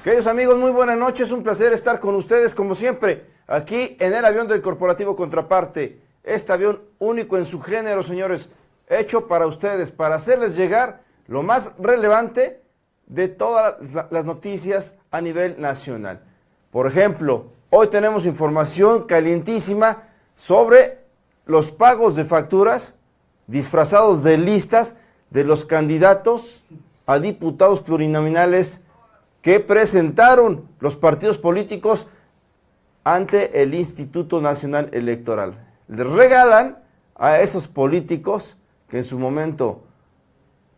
Queridos amigos, muy buenas noches, un placer estar con ustedes como siempre, aquí en el avión del Corporativo Contraparte, este avión único en su género, señores, hecho para ustedes, para hacerles llegar lo más relevante de todas las noticias a nivel nacional. Por ejemplo, hoy tenemos información calientísima sobre los pagos de facturas disfrazados de listas de los candidatos a diputados plurinominales que presentaron los partidos políticos ante el Instituto Nacional Electoral. Les regalan a esos políticos que en su momento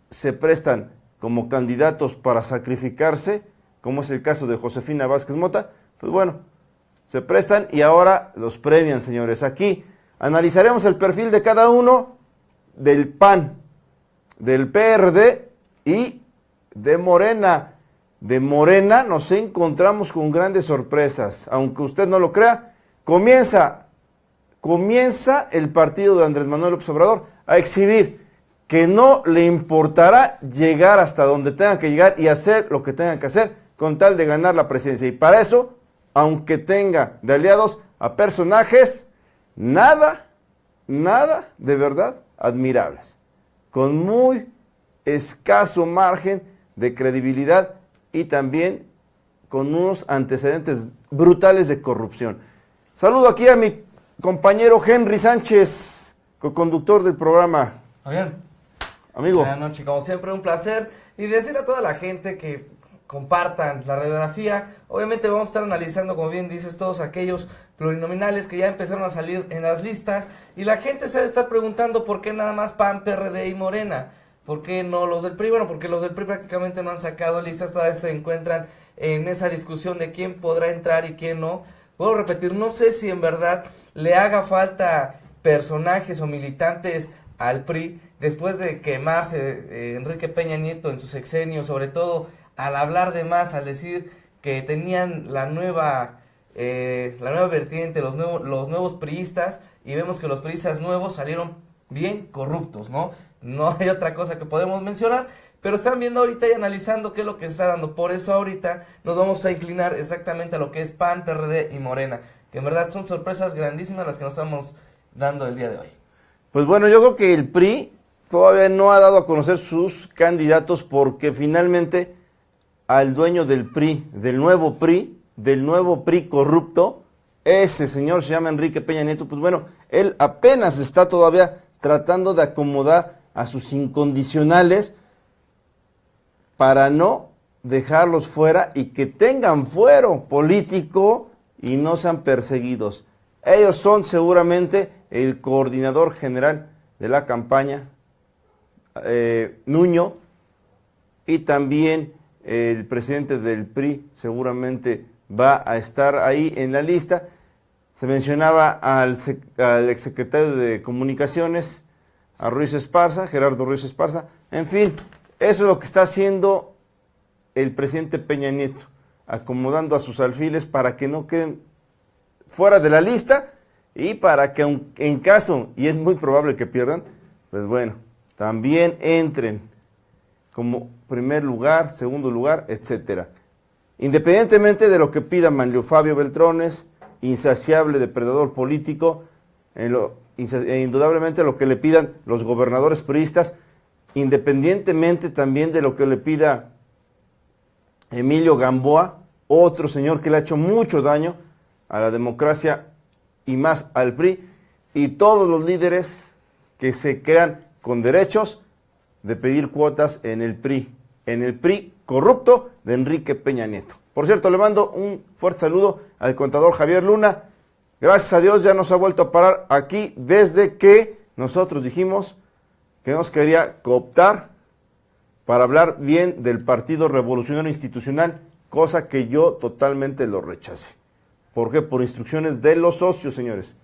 se prestan como candidatos para sacrificarse, como es el caso de Josefina Vázquez Mota, pues bueno, se prestan y ahora los premian, señores. Aquí analizaremos el perfil de cada uno del PAN, del PRD y de Morena. De Morena nos encontramos con grandes sorpresas, aunque usted no lo crea, comienza el partido de Andrés Manuel López Obrador a exhibir que no le importará llegar hasta donde tengan que llegar y hacer lo que tengan que hacer con tal de ganar la presidencia. Y para eso, aunque tenga de aliados a personajes nada de verdad admirables, con muy escaso margen de credibilidad y también con unos antecedentes brutales de corrupción. Saludo aquí a mi compañero Henry Sánchez, co-conductor del programa. Bien. Amigo. Buenas noches, como siempre, un placer. Y decirle a toda la gente que compartan la radiografía. Obviamente vamos a estar analizando, como bien dices, todos aquellos plurinominales que ya empezaron a salir en las listas. Y la gente se ha de estar preguntando por qué nada más PAN, PRD y Morena. ¿Por qué no los del PRI? Bueno, porque los del PRI prácticamente no han sacado listas, todavía se encuentran en esa discusión de quién podrá entrar y quién no. Puedo repetir, no sé si en verdad le haga falta personajes o militantes al PRI después de quemarse Enrique Peña Nieto en su sexenio, sobre todo al hablar de más, al decir que tenían la nueva vertiente, los nuevos priistas, y vemos que los priistas nuevos salieron bien corruptos, ¿no? No hay otra cosa que podemos mencionar, pero están viendo ahorita y analizando qué es lo que se está dando. Por eso ahorita nos vamos a inclinar exactamente a lo que es PAN, PRD y Morena, que en verdad son sorpresas grandísimas las que nos estamos dando el día de hoy. Pues bueno, yo creo que el PRI todavía no ha dado a conocer sus candidatos porque finalmente al dueño del PRI, del nuevo PRI corrupto, ese señor se llama Enrique Peña Nieto, pues bueno, él apenas está todavía tratando de acomodar a sus incondicionales para no dejarlos fuera y que tengan fuero político y no sean perseguidos. Ellos son seguramente el coordinador general de la campaña, Nuño, y también el presidente del PRI seguramente va a estar ahí en la lista. Se mencionaba al exsecretario de Comunicaciones, a Ruiz Esparza, Gerardo Ruiz Esparza. En fin, eso es lo que está haciendo el presidente Peña Nieto, acomodando a sus alfiles para que no queden fuera de la lista y para que en caso, y es muy probable que pierdan, pues bueno, también entren como primer lugar, segundo lugar, etcétera. Independientemente de lo que pida Manlio Fabio Beltrones, insaciable depredador político, indudablemente lo que le pidan los gobernadores priistas, independientemente también de lo que le pida Emilio Gamboa, otro señor que le ha hecho mucho daño a la democracia y más al PRI, y todos los líderes que se crean con derechos de pedir cuotas en el PRI corrupto de Enrique Peña Nieto. Por cierto, le mando un fuerte saludo al contador Javier Luna. Gracias a Dios ya nos ha vuelto a parar aquí desde que nosotros dijimos que nos quería cooptar para hablar bien del Partido Revolucionario Institucional, cosa que yo totalmente lo rechacé. ¿Por qué? Por instrucciones de los socios, señores.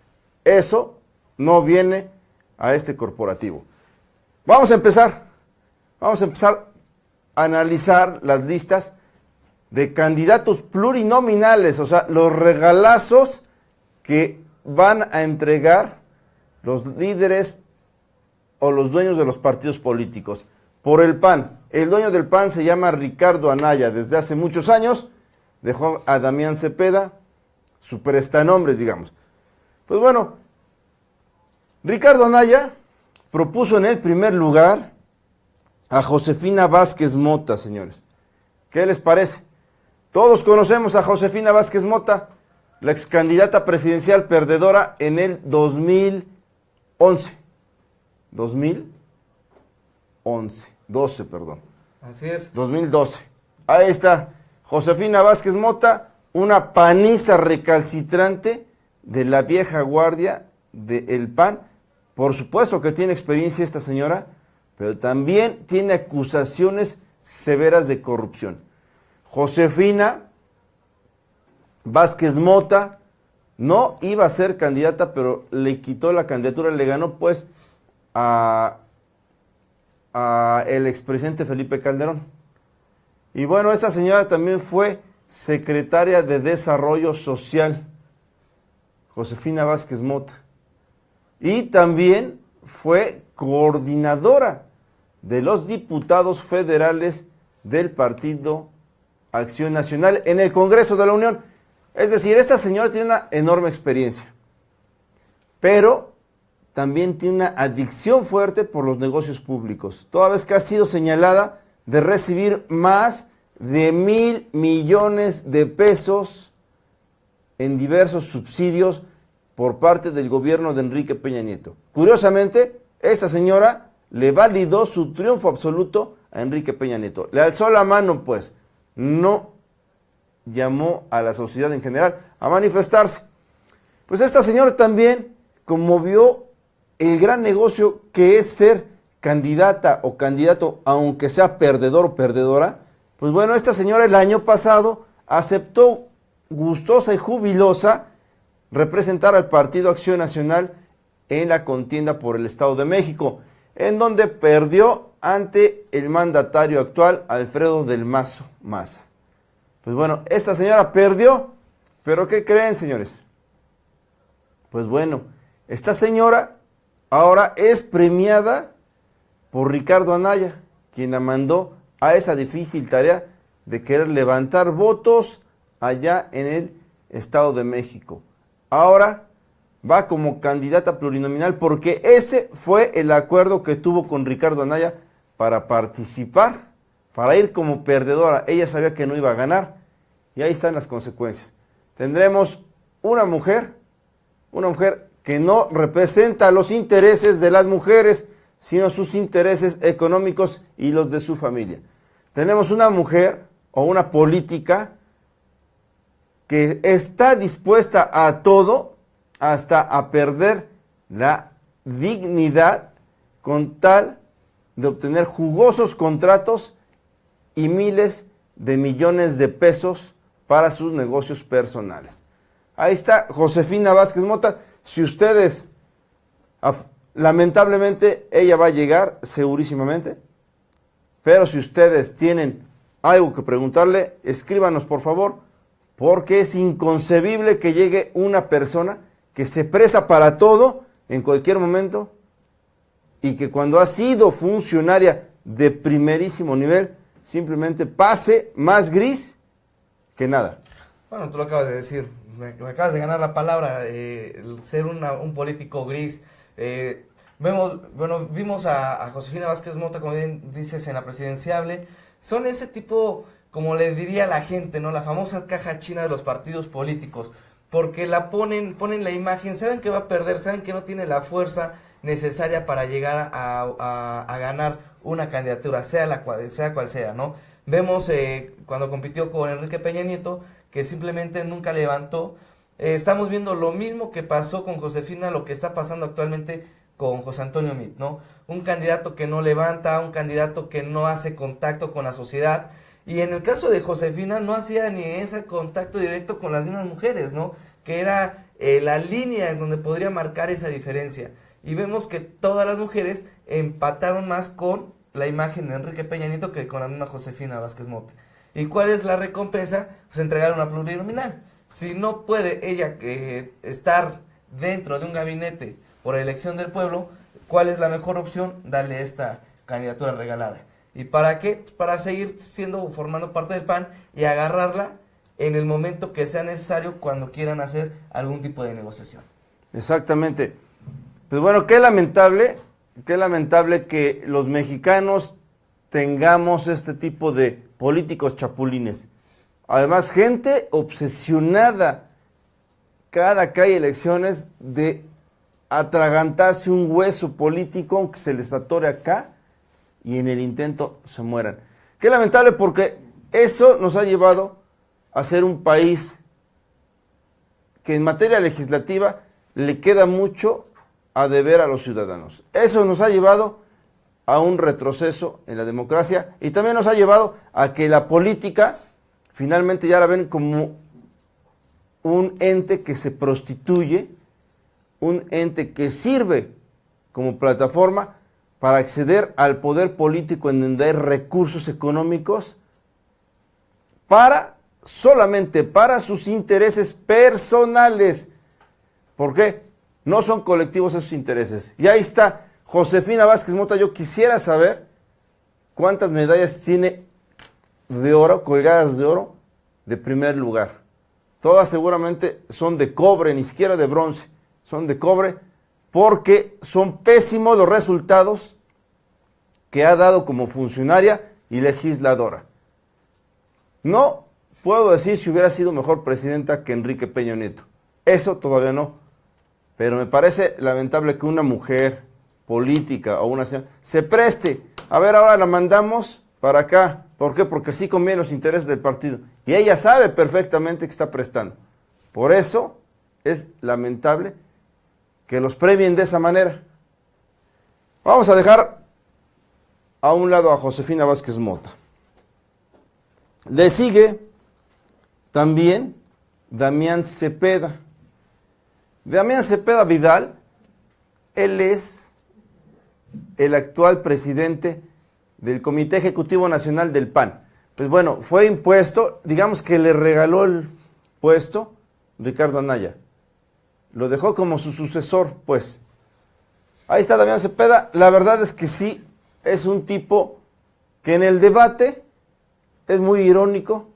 Eso no viene a este corporativo. Vamos a empezar a analizar las listas de candidatos plurinominales, o sea, los regalazos que van a entregar los líderes o los dueños de los partidos políticos. Por el PAN, el dueño del PAN se llama Ricardo Anaya, desde hace muchos años dejó a Damián Cepeda, su prestanombres, digamos. Pues bueno, Ricardo Anaya propuso en el primer lugar a Josefina Vázquez Mota, señores. ¿Qué les parece? Todos conocemos a Josefina Vázquez Mota, la ex candidata presidencial perdedora en el 2011. 12, perdón. Así es. 2012. Ahí está, Josefina Vázquez Mota, una paniza recalcitrante de la vieja guardia del PAN. Por supuesto que tiene experiencia esta señora, pero también tiene acusaciones severas de corrupción. Josefina Vázquez Mota no iba a ser candidata, pero le quitó la candidatura, le ganó pues a el expresidente Felipe Calderón. Y bueno, esta señora también fue secretaria de Desarrollo Social, Josefina Vázquez Mota. Y también fue coordinadora de los diputados federales del Partido Acción Nacional en el Congreso de la Unión. Es decir, esta señora tiene una enorme experiencia, pero también tiene una adicción fuerte por los negocios públicos, toda vez que ha sido señalada de recibir más de 1,000 millones de pesos en diversos subsidios por parte del gobierno de Enrique Peña Nieto. Curiosamente, esta señora le validó su triunfo absoluto a Enrique Peña Nieto. Le alzó la mano, pues, no llamó a la sociedad en general a manifestarse. Pues esta señora también, como vio el gran negocio que es ser candidata o candidato, aunque sea perdedor o perdedora, pues bueno, esta señora el año pasado aceptó gustosa y jubilosa representar al Partido Acción Nacional en la contienda por el Estado de México, en donde perdió ante el mandatario actual, Alfredo del Mazo Maza. Pues bueno, esta señora perdió, pero ¿qué creen, señores? Pues bueno, esta señora ahora es premiada por Ricardo Anaya, quien la mandó a esa difícil tarea de querer levantar votos allá en el Estado de México. Ahora va como candidata plurinominal porque ese fue el acuerdo que tuvo con Ricardo Anaya para participar, para ir como perdedora. Ella sabía que no iba a ganar y ahí están las consecuencias. Tendremos una mujer que no representa los intereses de las mujeres, sino sus intereses económicos y los de su familia. Tenemos una mujer o una política que está dispuesta a todo, hasta a perder la dignidad con tal de obtener jugosos contratos y miles de millones de pesos para sus negocios personales. Ahí está Josefina Vázquez Mota. Si ustedes, lamentablemente, ella va a llegar segurísimamente, pero si ustedes tienen algo que preguntarle, escríbanos por favor, porque es inconcebible que llegue una persona que se presta para todo en cualquier momento y que cuando ha sido funcionaria de primerísimo nivel, simplemente pase más gris que nada. Bueno, tú lo acabas de decir, me acabas de ganar la palabra, el ser un político gris. Vimos a Josefina Vázquez Mota, como bien dices, en la presidenciable. Son ese tipo, como le diría la gente, ¿no? La famosa caja china de los partidos políticos. Porque la ponen la imagen, saben que va a perder, saben que no tiene la fuerza necesaria para llegar a ganar una candidatura, sea cual sea, ¿no? Vemos cuando compitió con Enrique Peña Nieto, que simplemente nunca levantó. Estamos viendo lo mismo que pasó con Josefina, lo que está pasando actualmente con José Antonio Meade, ¿no? Un candidato que no levanta, un candidato que no hace contacto con la sociedad. Y en el caso de Josefina no hacía ni ese contacto directo con las mismas mujeres, ¿no? Que era la línea en donde podría marcar esa diferencia. Y vemos que todas las mujeres empataron más con la imagen de Enrique Peña Nieto que con la misma Josefina Vázquez Mota. ¿Y cuál es la recompensa? Pues entregar una plurinominal. Si no puede ella estar dentro de un gabinete por elección del pueblo, ¿cuál es la mejor opción? Darle esta candidatura regalada. ¿Y para qué? Para seguir formando parte del PAN y agarrarla en el momento que sea necesario cuando quieran hacer algún tipo de negociación. Exactamente. Pues bueno, qué lamentable que los mexicanos tengamos este tipo de políticos chapulines. Además, gente obsesionada cada que hay elecciones de atragantarse un hueso político, aunque se les atore acá, y en el intento se mueran. Qué lamentable, porque eso nos ha llevado a ser un país que en materia legislativa le queda mucho a deber a los ciudadanos. Eso nos ha llevado a un retroceso en la democracia y también nos ha llevado a que la política finalmente ya la ven como un ente que se prostituye, un ente que sirve como plataforma para acceder al poder político en donde hay recursos económicos solamente para sus intereses personales. ¿Por qué? No son colectivos esos intereses. Y ahí está Josefina Vázquez Mota. Yo quisiera saber cuántas medallas tiene de oro, colgadas de oro, de primer lugar. Todas seguramente son de cobre, ni siquiera de bronce. Son de cobre porque son pésimos los resultados que ha dado como funcionaria y legisladora. No puedo decir si hubiera sido mejor presidenta que Enrique Peña Nieto. Eso todavía no. Pero me parece lamentable que una mujer política o una señora se preste. A ver, ahora la mandamos para acá. ¿Por qué? Porque así conviene los intereses del partido. Y ella sabe perfectamente que está prestando. Por eso es lamentable que los premien de esa manera. Vamos a dejar a un lado a Josefina Vázquez Mota. Le sigue también Damián Cepeda. Damián Cepeda Vidal, él es el actual presidente del Comité Ejecutivo Nacional del PAN. Pues bueno, fue impuesto, digamos que le regaló el puesto Ricardo Anaya. Lo dejó como su sucesor, pues. Ahí está Damián Cepeda. La verdad es que sí, es un tipo que en el debate es muy irónico.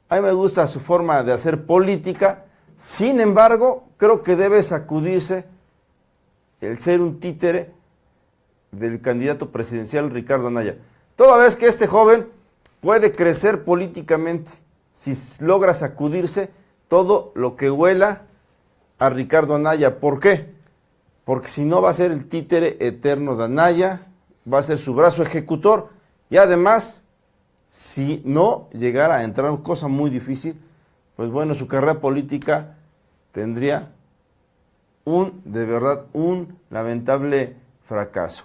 A mí me gusta su forma de hacer política. Sin embargo, creo que debe sacudirse el ser un títere del candidato presidencial Ricardo Anaya. Toda vez que este joven puede crecer políticamente, si logra sacudirse todo lo que huela a Ricardo Anaya. ¿Por qué? Porque si no va a ser el títere eterno de Anaya, va a ser su brazo ejecutor y además, si no llegara a entrar una cosa muy difícil, pues bueno, su carrera política tendría de verdad, un lamentable fracaso.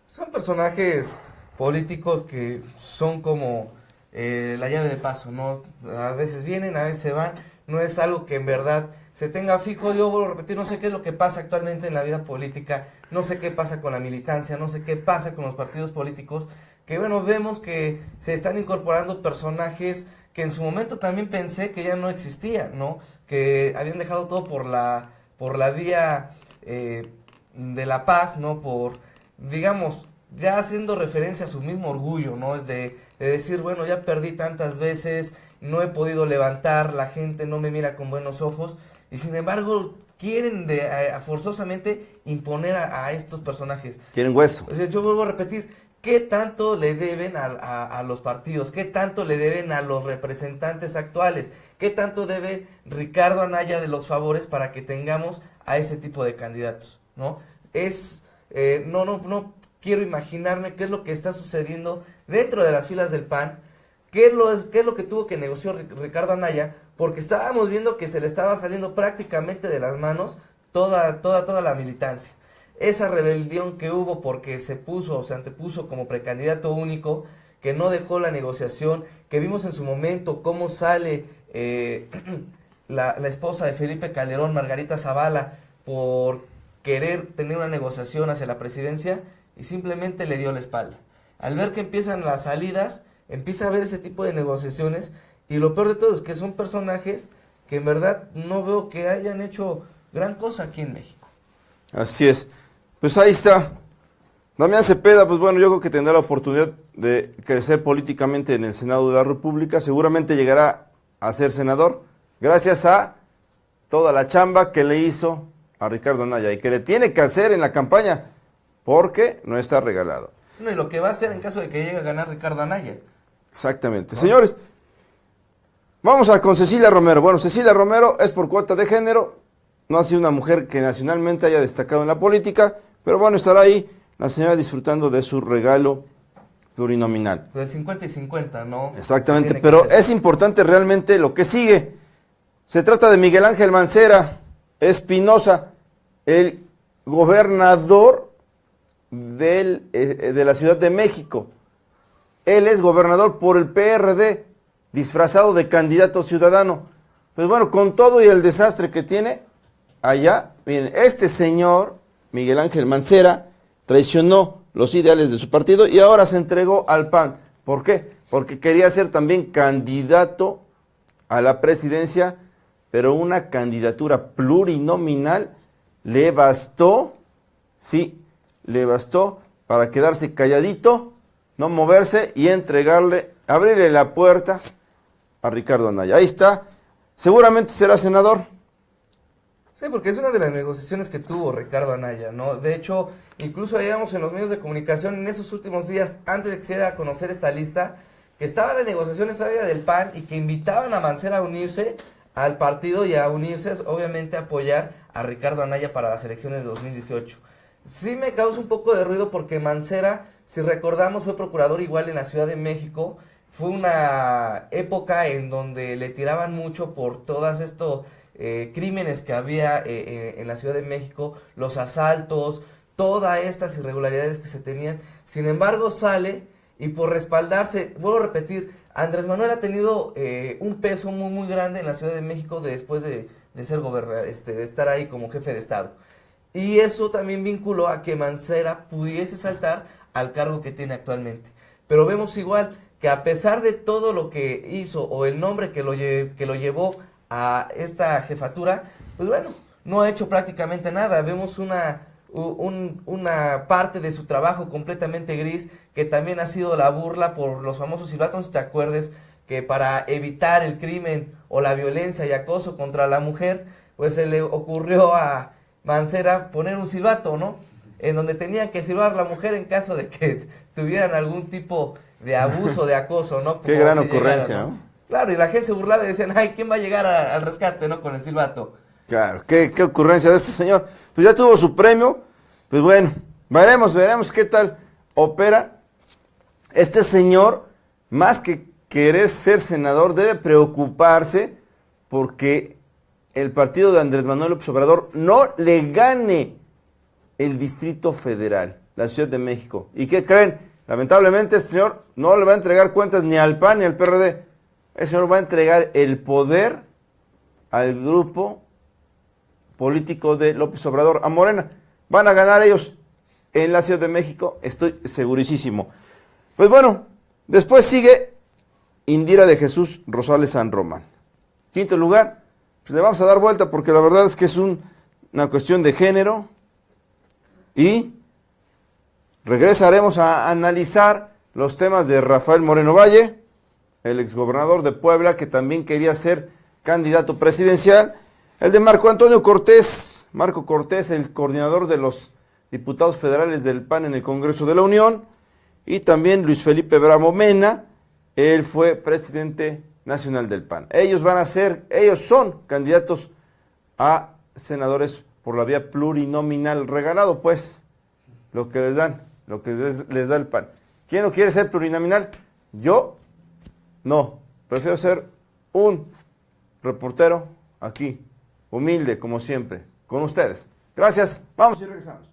Son personajes políticos que son como la llave de paso, ¿no? A veces vienen, a veces se van, no es algo que en verdad se tenga fijo. Yo vuelvo a repetir, no sé qué es lo que pasa actualmente en la vida política, no sé qué pasa con la militancia, no sé qué pasa con los partidos políticos, que bueno, vemos que se están incorporando personajes que en su momento también pensé que ya no existían, ¿no? Que habían dejado todo por la vía de la paz, ¿no? Por, digamos, ya haciendo referencia a su mismo orgullo, ¿no? De decir, bueno, ya perdí tantas veces, no he podido levantar, la gente no me mira con buenos ojos, y sin embargo quieren forzosamente imponer a estos personajes. Quieren hueso. O sea, yo vuelvo a repetir, ¿qué tanto le deben a los partidos? ¿Qué tanto le deben a los representantes actuales? ¿Qué tanto debe Ricardo Anaya de los favores para que tengamos a ese tipo de candidatos? ¿No? No quiero imaginarme qué es lo que está sucediendo dentro de las filas del PAN, qué es lo que tuvo que negociar Ricardo Anaya, porque estábamos viendo que se le estaba saliendo prácticamente de las manos toda la militancia. Esa rebelión que hubo porque se antepuso como precandidato único, que no dejó la negociación, que vimos en su momento cómo sale la esposa de Felipe Calderón, Margarita Zavala, por querer tener una negociación hacia la presidencia y simplemente le dio la espalda. Al ver que empiezan las salidas, empieza a haber ese tipo de negociaciones y lo peor de todo es que son personajes que en verdad no veo que hayan hecho gran cosa aquí en México. Así es. Pues ahí está. Damián Cepeda, pues bueno, yo creo que tendrá la oportunidad de crecer políticamente en el Senado de la República. Seguramente llegará a ser senador, gracias a toda la chamba que le hizo a Ricardo Anaya y que le tiene que hacer en la campaña, porque no está regalado. No, y lo que va a hacer en caso de que llegue a ganar Ricardo Anaya. Exactamente. ¿No? Señores, vamos con Cecilia Romero. Bueno, Cecilia Romero es por cuota de género, no ha sido una mujer que nacionalmente haya destacado en la política, pero bueno, estará ahí la señora disfrutando de su regalo plurinominal. Del 50 y 50, ¿no? Exactamente, pero es importante realmente lo que sigue. Se trata de Miguel Ángel Mancera Espinosa, el gobernador de la Ciudad de México. Él es gobernador por el PRD, disfrazado de candidato ciudadano. Pues bueno, con todo y el desastre que tiene allá, miren, este señor, Miguel Ángel Mancera, traicionó los ideales de su partido y ahora se entregó al PAN. ¿Por qué? Porque quería ser también candidato a la presidencia, pero una candidatura plurinominal le bastó, sí, le bastó para quedarse calladito, no moverse y abrirle la puerta a Ricardo Anaya. Ahí está, seguramente será senador. Sí, porque es una de las negociaciones que tuvo Ricardo Anaya, ¿no? De hecho, incluso veíamos en los medios de comunicación en esos últimos días, antes de que se diera a conocer esta lista, que estaba la negociación esa del PAN y que invitaban a Mancera a unirse al partido y a unirse, obviamente, a apoyar a Ricardo Anaya para las elecciones de 2018. Sí me causa un poco de ruido porque Mancera, si recordamos, fue procurador igual en la Ciudad de México. Fue una época en donde le tiraban mucho por todas estos crímenes que había en la Ciudad de México, los asaltos, todas estas irregularidades que se tenían. Sin embargo, sale y por respaldarse, vuelvo a repetir, Andrés Manuel ha tenido un peso muy muy grande en la Ciudad de México después de ser de estar ahí como jefe de Estado. Y eso también vinculó a que Mancera pudiese saltar al cargo que tiene actualmente. Pero vemos igual que a pesar de todo lo que hizo o el nombre que lo llevó a esta jefatura, pues bueno, no ha hecho prácticamente nada. Vemos una parte de su trabajo completamente gris, que también ha sido la burla por los famosos silbatos. Si te acuerdes que para evitar el crimen o la violencia y acoso contra la mujer, pues se le ocurrió a Mancera poner un silbato, ¿no? En donde tenía que silbar la mujer en caso de que tuvieran algún tipo de abuso, de acoso, ¿no? Como qué gran ocurrencia, ¿no? Claro, y la gente se burlaba y decían, ay, ¿quién va a llegar al rescate, no? Con el silbato. Claro, qué ocurrencia de este señor. Pues ya tuvo su premio, pues bueno, veremos qué tal opera. Este señor, más que querer ser senador, debe preocuparse porque el partido de Andrés Manuel López Obrador no le gane el Distrito Federal, la Ciudad de México. ¿Y qué creen? Lamentablemente este señor no le va a entregar cuentas ni al PAN ni al PRD. El señor va a entregar el poder al grupo político de López Obrador, a Morena. Van a ganar ellos en la Ciudad de México, estoy segurísimo. Pues bueno, después sigue Indira de Jesús Rosales San Román. Quinto lugar, pues le vamos a dar vuelta porque la verdad es que es una cuestión de género. Y regresaremos a analizar los temas de Rafael Moreno Valle, el exgobernador de Puebla, que también quería ser candidato presidencial. El de Marco Antonio Cortés, Marco Cortés, el coordinador de los diputados federales del PAN en el Congreso de la Unión. Y también Luis Felipe Bravo Mena, él fue presidente nacional del PAN. Ellos son candidatos a senadores por la vía plurinominal, regalado pues lo que les dan, lo que les da el PAN. ¿Quién no quiere ser plurinominal? Yo no, prefiero ser un reportero aquí, humilde como siempre, con ustedes. Gracias, vamos y regresamos.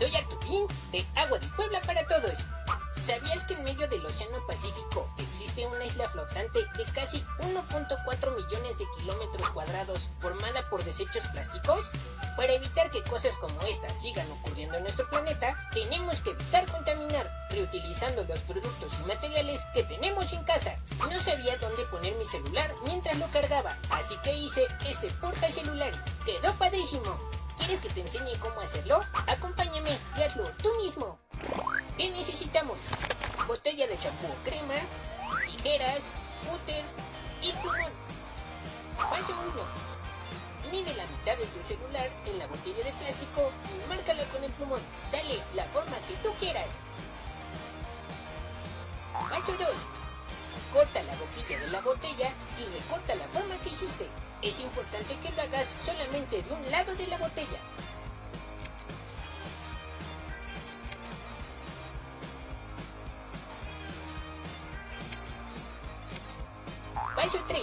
Soy Arturín, de Agua de Puebla para todos. ¿Sabías que en medio del Océano Pacífico existe una isla flotante de casi 1.4 millones de kilómetros cuadrados formada por desechos plásticos? Para evitar que cosas como esta sigan ocurriendo en nuestro planeta, tenemos que evitar contaminar, reutilizando los productos y materiales que tenemos en casa. No sabía dónde poner mi celular mientras lo cargaba, así que hice este portacelulares. ¡Quedó padrísimo! ¿Quieres que te enseñe cómo hacerlo? Acompáñame y hazlo tú mismo. ¿Qué necesitamos? Botella de champú o crema, tijeras, cúter y plumón. Paso 1. Mide la mitad de tu celular en la botella de plástico y márcala con el plumón. Dale la forma que tú quieras. Paso 2. Corta la boquilla de la botella y recorta la forma que hiciste. Es importante que lo hagas solamente de un lado de la botella. Paso 3.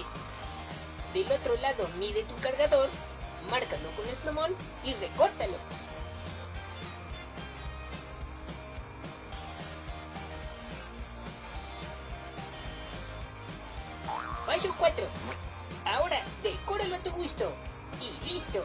Del otro lado mide tu cargador, márcalo con el plumón y recórtalo. Paso 4. Ahora decóralo a tu gusto. Y listo.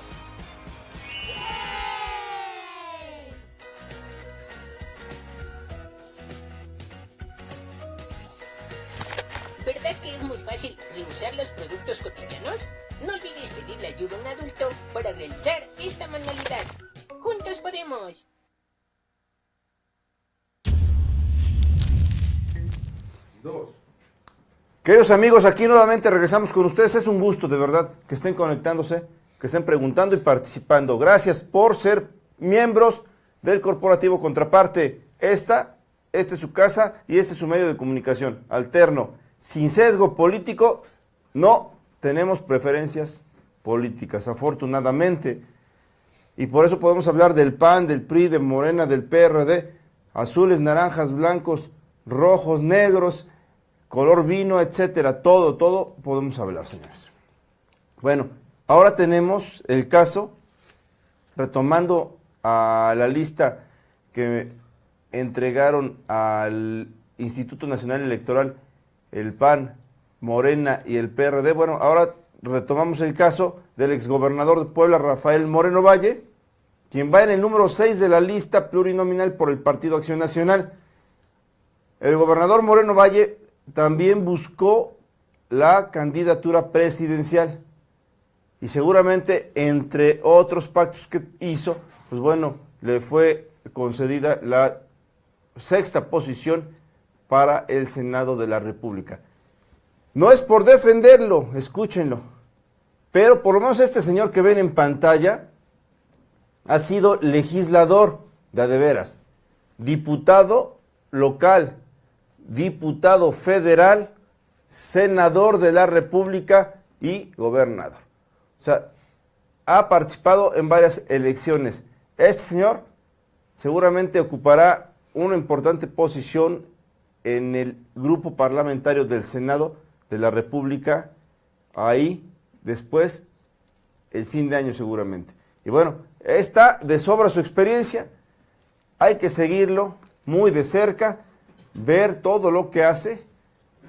¿Verdad que es muy fácil reusar los productos cotidianos? No olvides pedirle ayuda a un adulto para realizar esta manualidad. ¡Juntos podemos! Queridos amigos, aquí nuevamente regresamos con ustedes. Es un gusto, de verdad, que estén conectándose, que estén preguntando y participando. Gracias por ser miembros del Corporativo Contraparte. Esta es su casa y este es su medio de comunicación alterno, sin sesgo político. No tenemos preferencias políticas, afortunadamente. Y por eso podemos hablar del PAN, del PRI, de Morena, del PRD, azules, naranjas, blancos, rojos, negros, color vino, etcétera, todo podemos hablar, señores. Bueno, ahora tenemos el caso, retomando a la lista que entregaron al Instituto Nacional Electoral, el PAN, Morena y el PRD. Bueno, ahora retomamos el caso del exgobernador de Puebla, Rafael Moreno Valle, quien va en el número 6 de la lista plurinominal por el Partido Acción Nacional. El gobernador Moreno Valle también buscó la candidatura presidencial y seguramente entre otros pactos que hizo, pues bueno, le fue concedida la 6ª posición para el Senado de la República. No es por defenderlo, escúchenlo, pero por lo menos este señor que ven en pantalla ha sido legislador de a de veras, diputado local, diputado federal, senador de la República y gobernador. O sea, ha participado en varias elecciones. Este señor seguramente ocupará una importante posición en el grupo parlamentario del Senado de la República, ahí después, el fin de año seguramente. Y bueno, está de sobra su experiencia, hay que seguirlo muy de cerca, ver todo lo que hace,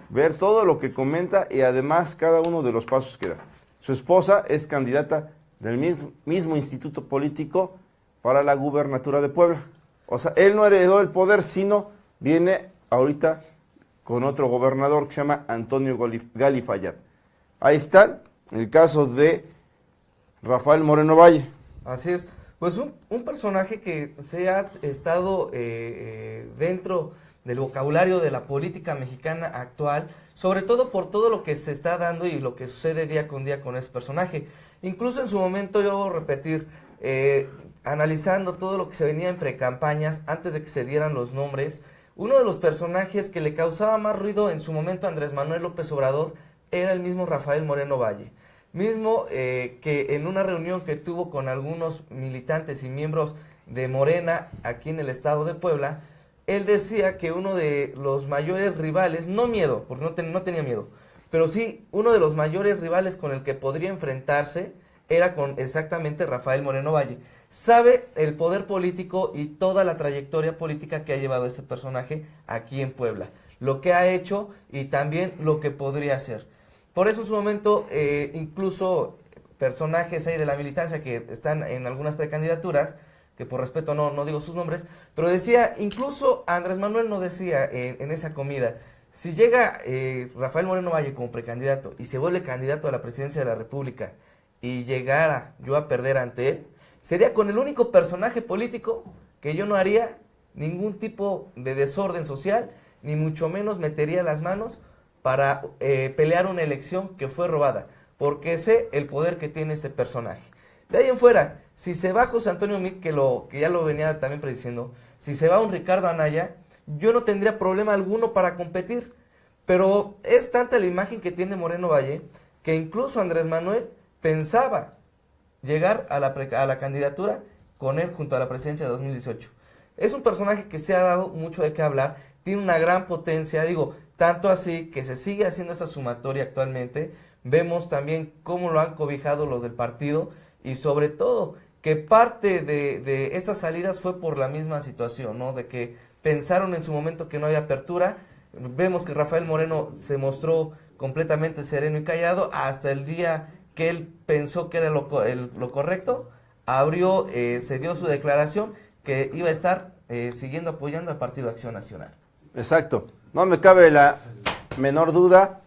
ver todo lo que comenta y además cada uno de los pasos que da. Su esposa es candidata del mismo instituto político para la gubernatura de Puebla. O sea, él no heredó el poder, sino viene ahorita con otro gobernador que se llama Antonio Gali Fayad. Ahí está el caso de Rafael Moreno Valle. Así es, pues un personaje que se ha estado dentro del vocabulario de la política mexicana actual, sobre todo por todo lo que se está dando y lo que sucede día con ese personaje. Incluso en su momento, yo repetir, analizando todo lo que se venía en precampañas, antes de que se dieran los nombres, uno de los personajes que le causaba más ruido en su momento a Andrés Manuel López Obrador era el mismo Rafael Moreno Valle. Mismo que en una reunión que tuvo con algunos militantes y miembros de Morena aquí en el estado de Puebla, él decía que uno de los mayores rivales, no miedo, porque no tenía miedo, pero sí uno de los mayores rivales con el que podría enfrentarse era con exactamente Rafael Moreno Valle. Sabe el poder político y toda la trayectoria política que ha llevado este personaje aquí en Puebla, lo que ha hecho y también lo que podría hacer. Por eso en su momento, incluso personajes ahí de la militancia que están en algunas precandidaturas, que por respeto no digo sus nombres, pero decía, incluso Andrés Manuel nos decía en esa comida, si llega Rafael Moreno Valle como precandidato y se vuelve candidato a la presidencia de la República y llegara yo a perder ante él, sería con el único personaje político que yo no haría ningún tipo de desorden social, ni mucho menos metería las manos para pelear una elección que fue robada, porque sé el poder que tiene este personaje. De ahí en fuera, si se va José Antonio Meade, que ya lo venía también prediciendo, si se va un Ricardo Anaya, yo no tendría problema alguno para competir, pero es tanta la imagen que tiene Moreno Valle, que incluso Andrés Manuel pensaba llegar a la candidatura con él junto a la presidencia de 2018. Es un personaje que se ha dado mucho de qué hablar, tiene una gran potencia, digo, tanto así que se sigue haciendo esta sumatoria actualmente. Vemos también cómo lo han cobijado los del partido y sobre todo que parte de estas salidas fue por la misma situación, ¿no? De que pensaron en su momento que no había apertura. Vemos que Rafael Moreno se mostró completamente sereno y callado hasta el día que él pensó que era lo correcto, abrió, se dio su declaración que iba a estar siguiendo apoyando al Partido Acción Nacional. Exacto, no me cabe la menor duda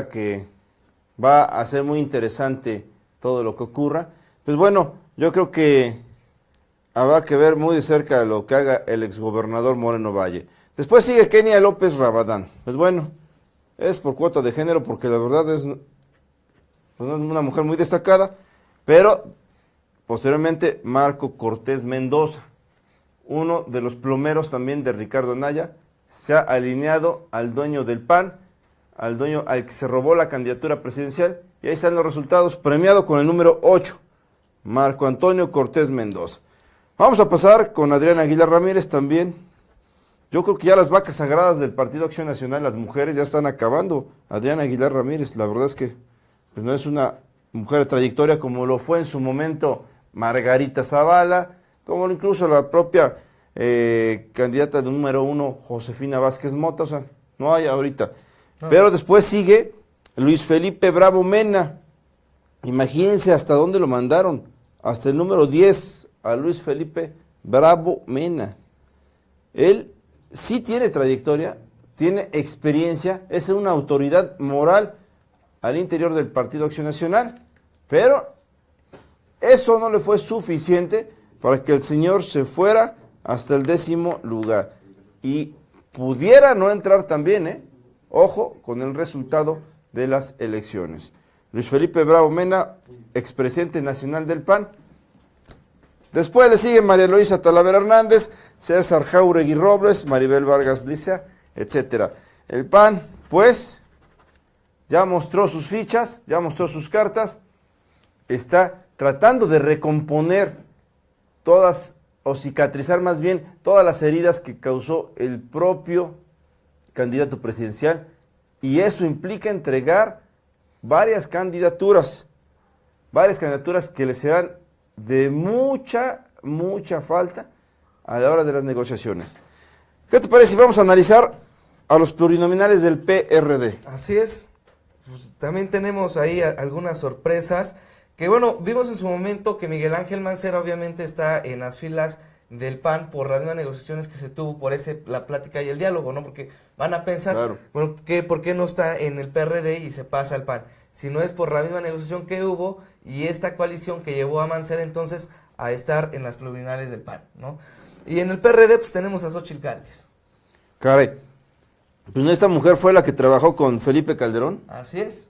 que va a ser muy interesante todo lo que ocurra. Pues bueno, yo creo que habrá que ver muy de cerca lo que haga el exgobernador Moreno Valle. Después sigue Kenia López Rabadán. Pues bueno, es por cuota de género porque la verdad es una mujer muy destacada, pero posteriormente Marco Cortés Mendoza, uno de los plomeros también de Ricardo Anaya, se ha alineado al dueño del PAN, al dueño al que se robó la candidatura presidencial, y ahí están los resultados, premiado con el número 8, Marco Antonio Cortés Mendoza. Vamos a pasar con Adriana Aguilar Ramírez también. Yo creo que ya las vacas sagradas del Partido Acción Nacional, las mujeres ya están acabando. Adriana Aguilar Ramírez, la verdad es que pues no es una mujer de trayectoria como lo fue en su momento Margarita Zavala, como incluso la propia candidata de número 1, Josefina Vázquez Mota, o sea, no hay ahorita. Pero después sigue Luis Felipe Bravo Mena. Imagínense hasta dónde lo mandaron, hasta el número 10, a Luis Felipe Bravo Mena. Él sí tiene trayectoria, tiene experiencia, es una autoridad moral al interior del Partido Acción Nacional, pero eso no le fue suficiente para que el señor se fuera hasta el 10º lugar. Y pudiera no entrar también, ojo con el resultado de las elecciones. Luis Felipe Bravo Mena, expresidente nacional del PAN. Después le sigue María Luisa Talavera Hernández, César Jáuregui Robles, Maribel Vargas Licia, etcétera. El PAN, pues, ya mostró sus fichas, ya mostró sus cartas, está tratando de recomponer todas, o cicatrizar más bien, todas las heridas que causó el propio candidato presidencial, y eso implica entregar varias candidaturas que le serán de mucha falta a la hora de las negociaciones. ¿Qué te parece si vamos a analizar a los plurinominales del PRD? Así es, pues, también tenemos ahí algunas sorpresas, que bueno, vimos en su momento que Miguel Ángel Mancera obviamente está en las filas del PAN por las mismas negociaciones que se tuvo, por la plática y el diálogo, ¿no? Porque van a pensar, claro, bueno, ¿por qué no está en el PRD y se pasa al PAN? Si no es por la misma negociación que hubo y esta coalición que llevó a Mancera entonces a estar en las plurinominales del PAN, ¿no? Y en el PRD pues tenemos a Xóchitl Gálvez. Caray, pues esta mujer fue la que trabajó con Felipe Calderón. Así es,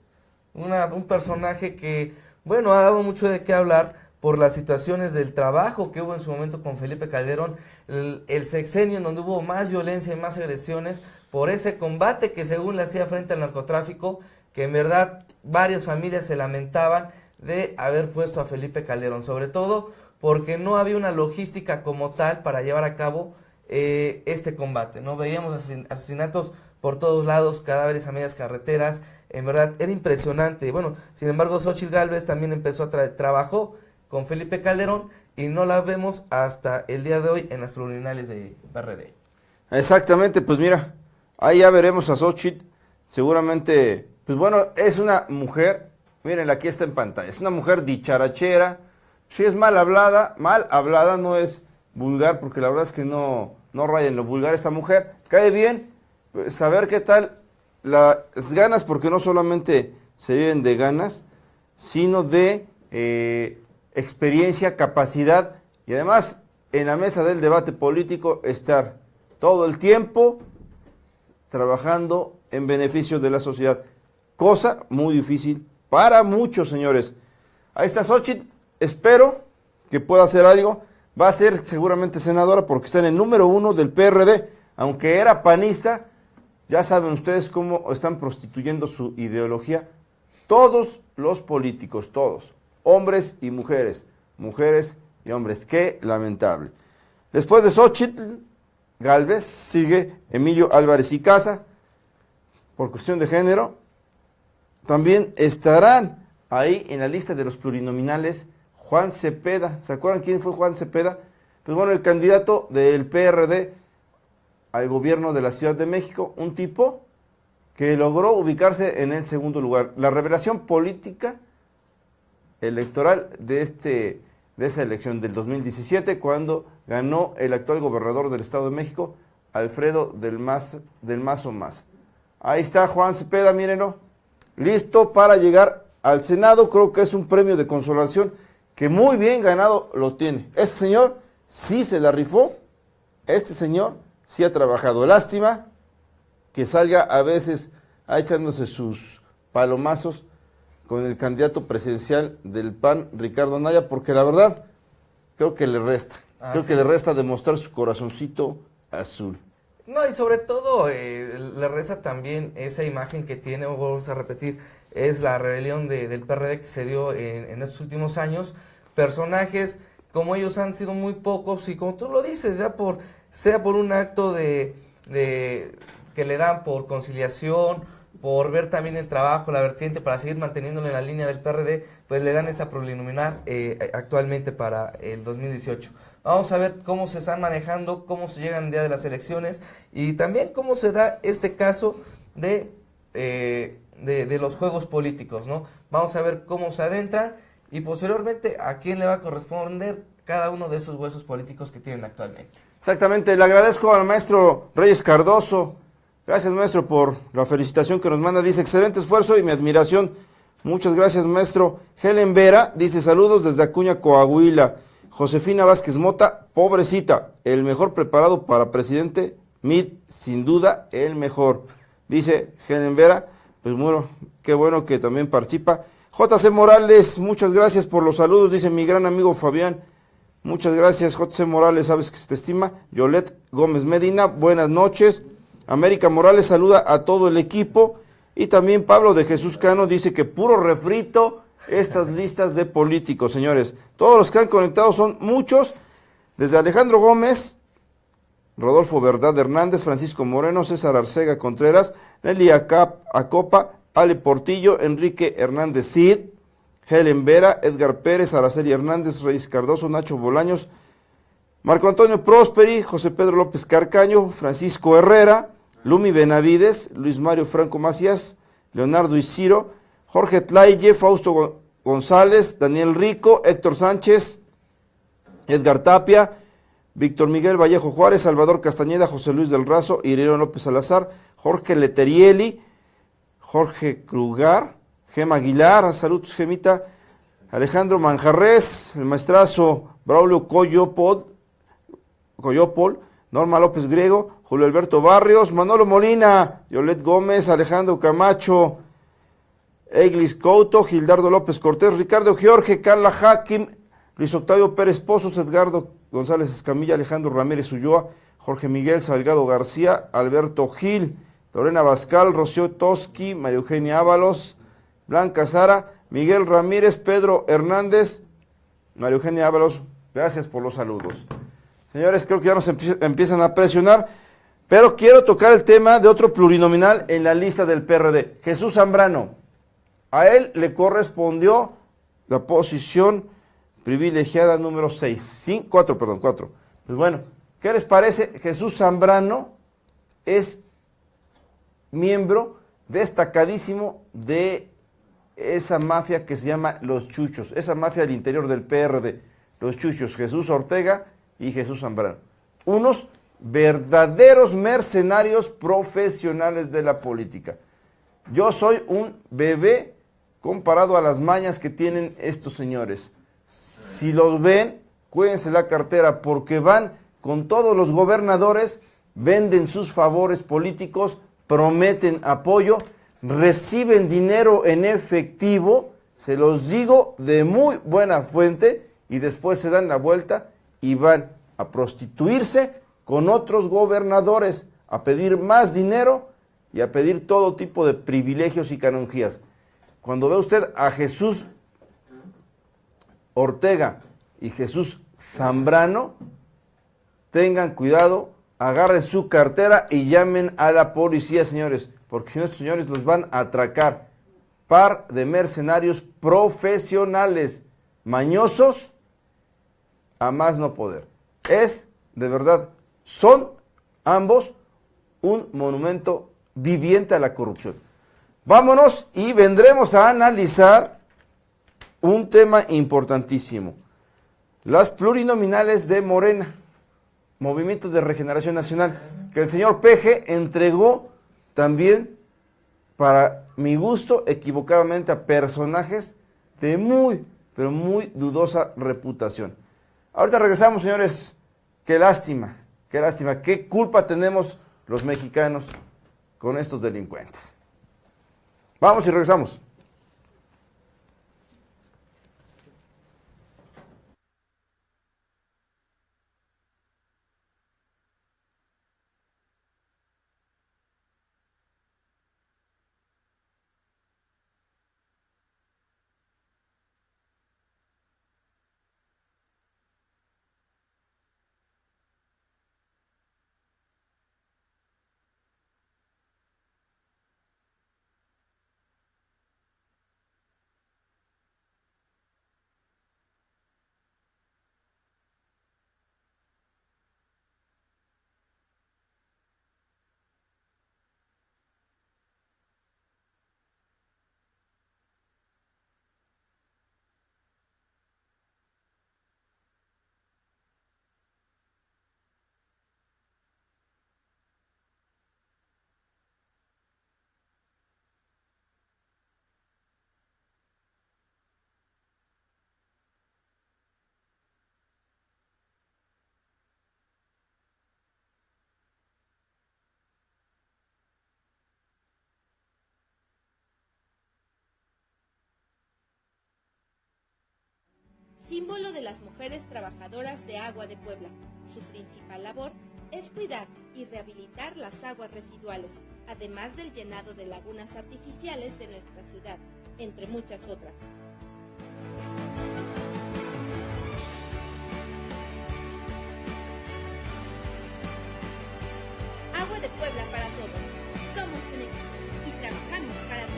un personaje que, bueno, ha dado mucho de qué hablar por las situaciones del trabajo que hubo en su momento con Felipe Calderón, el sexenio en donde hubo más violencia y más agresiones por ese combate que según le hacía frente al narcotráfico, que en verdad varias familias se lamentaban de haber puesto a Felipe Calderón, sobre todo porque no había una logística como tal para llevar a cabo este combate, ¿no? Veíamos asesinatos por todos lados, cadáveres a medias carreteras, en verdad era impresionante. Bueno, sin embargo, Xóchitl Gálvez también empezó trabajó con Felipe Calderón y no la vemos hasta el día de hoy en las plurinominales de PRD. Exactamente, pues mira, ahí ya veremos a Xóchitl, seguramente, pues bueno, es una mujer, miren, aquí está en pantalla, es una mujer dicharachera, si es mal hablada no es vulgar, porque la verdad es que no raya en lo vulgar esta mujer, cae bien, pues saber qué tal las ganas, porque no solamente se viven de ganas, sino de experiencia, capacidad, y además en la mesa del debate político estar todo el tiempo trabajando en beneficio de la sociedad, cosa muy difícil para muchos, señores. Ahí está Xóchitl, espero que pueda hacer algo, va a ser seguramente senadora porque está en el número 1 del PRD, aunque era panista, ya saben ustedes cómo están prostituyendo su ideología, todos los políticos, todos, hombres y mujeres y hombres, qué lamentable. Después de Xóchitl Gálvez sigue Emilio Álvarez y Casa, por cuestión de género. También estarán ahí en la lista de los plurinominales Juan Cepeda. ¿Se acuerdan quién fue Juan Cepeda? Pues bueno, el candidato del PRD al gobierno de la Ciudad de México, un tipo que logró ubicarse en el segundo lugar. La revelación política electoral de esa elección del 2017, cuando ganó el actual gobernador del Estado de México, Alfredo del Mazo Maza. Ahí está Juan Cepeda, mírenlo, listo para llegar al Senado. Creo que es un premio de consolación que muy bien ganado lo tiene. Este señor sí se la rifó, este señor sí ha trabajado. Lástima que salga a veces echándose sus palomazos con el candidato presidencial del PAN, Ricardo Anaya, porque la verdad creo que le resta. Le resta demostrar su corazoncito azul. No, y sobre todo le resta también esa imagen que tiene, vamos a repetir, es la rebelión del PRD que se dio en estos últimos años. Personajes como ellos han sido muy pocos y como tú lo dices, ya sea por un acto de que le dan por conciliación, por ver también el trabajo, la vertiente, para seguir manteniéndolo en la línea del PRD, pues le dan esa plurinominal actualmente para el 2018. Vamos a ver cómo se están manejando, cómo se llegan el día de las elecciones y también cómo se da este caso de los juegos políticos, ¿no? Vamos a ver cómo se adentran y posteriormente a quién le va a corresponder cada uno de esos huesos políticos que tienen actualmente. Exactamente, le agradezco al maestro Reyes Cardoso. Gracias, maestro, por la felicitación que nos manda. Dice, excelente esfuerzo y mi admiración. Muchas gracias, maestro. Helen Vera dice, saludos desde Acuña, Coahuila. Josefina Vázquez Mota, pobrecita, el mejor preparado para presidente, Mid, sin duda, el mejor. Dice Helen Vera, pues bueno, qué bueno que también participa. JC Morales, muchas gracias por los saludos, dice mi gran amigo Fabián. Muchas gracias, JC Morales, sabes que se te estima. Yolet Gómez Medina, buenas noches. América Morales saluda a todo el equipo. Y también Pablo de Jesús Cano dice que puro refrito estas listas de políticos, señores. Todos los que han conectado son muchos. Desde Alejandro Gómez, Rodolfo Verdad Hernández, Francisco Moreno, César Arcega Contreras, Nelly Acopa, Ale Portillo, Enrique Hernández Cid, Helen Vera, Edgar Pérez, Araceli Hernández, Reyes Cardoso, Nacho Bolaños, Marco Antonio Prosperi, José Pedro López Carcaño, Francisco Herrera, Lumi Benavides, Luis Mario Franco Macías, Leonardo Isiro, Jorge Tlaye, Fausto González, Daniel Rico, Héctor Sánchez, Edgar Tapia, Víctor Miguel Vallejo Juárez, Salvador Castañeda, José Luis del Razo, Irene López Salazar, Jorge Leterieli, Jorge Krugar, Gema Aguilar, saludos Gemita, Alejandro Manjarres, el maestrazo Braulio Coyopol, Norma López Griego, Julio Alberto Barrios, Manolo Molina, Yolet Gómez, Alejandro Camacho, Eglis Couto, Gildardo López Cortés, Ricardo Jorge, Carla Hakim, Luis Octavio Pérez Pozos, Edgardo González Escamilla, Alejandro Ramírez Ulloa, Jorge Miguel Salgado García, Alberto Gil, Lorena Bascal, Rocío Toski, María Eugenia Ábalos, Blanca Sara, Miguel Ramírez, Pedro Hernández, María Eugenia Ábalos, gracias por los saludos. Señores, creo que ya nos empiezan a presionar, pero quiero tocar el tema de otro plurinominal en la lista del PRD, Jesús Zambrano. A él le correspondió la posición privilegiada número 4. Pues bueno, ¿qué les parece? Jesús Zambrano es miembro destacadísimo de esa mafia que se llama Los Chuchos, esa mafia al interior del PRD, Los Chuchos, Jesús Ortega y Jesús Zambrano. Unos verdaderos mercenarios profesionales de la política. Yo soy un bebé comparado a las mañas que tienen estos señores. Si los ven, cuídense la cartera porque van con todos los gobernadores, venden sus favores políticos, prometen apoyo, reciben dinero en efectivo, se los digo de muy buena fuente, y después se dan la vuelta y van a prostituirse con otros gobernadores, a pedir más dinero y a pedir todo tipo de privilegios y canonjías. Cuando ve usted a Jesús Ortega y Jesús Zambrano, tengan cuidado, agarren su cartera y llamen a la policía, señores, porque si no, estos señores los van a atracar. Par de mercenarios profesionales, mañosos, a más no poder. Es, de verdad, son ambos un monumento viviente a la corrupción. Vámonos y vendremos a analizar un tema importantísimo. Las plurinominales de Morena, Movimiento de Regeneración Nacional, que el señor Peje entregó también, para mi gusto, equivocadamente a personajes de muy, pero muy dudosa reputación. Ahorita regresamos, señores. Qué lástima, qué culpa tenemos los mexicanos con estos delincuentes. Vamos y regresamos. Símbolo de las mujeres trabajadoras de Agua de Puebla. Su principal labor es cuidar y rehabilitar las aguas residuales, además del llenado de lagunas artificiales de nuestra ciudad, entre muchas otras. Agua de Puebla para todos. Somos un equipo y trabajamos para ti.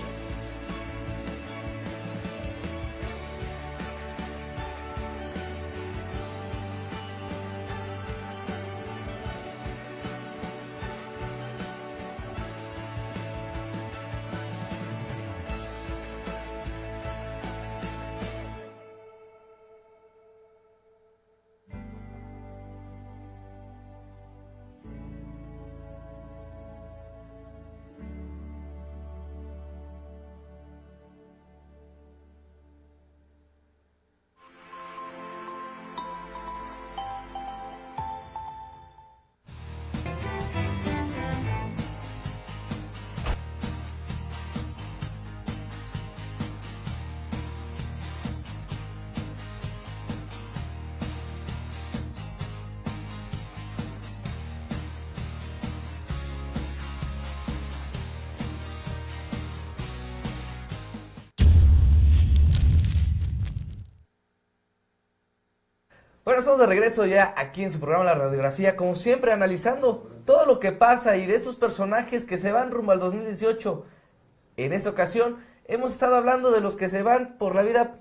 Bueno, estamos de regreso ya aquí en su programa La Radiografía, como siempre analizando todo lo que pasa y de estos personajes que se van rumbo al 2018. En esta ocasión hemos estado hablando de los que se van por la vida.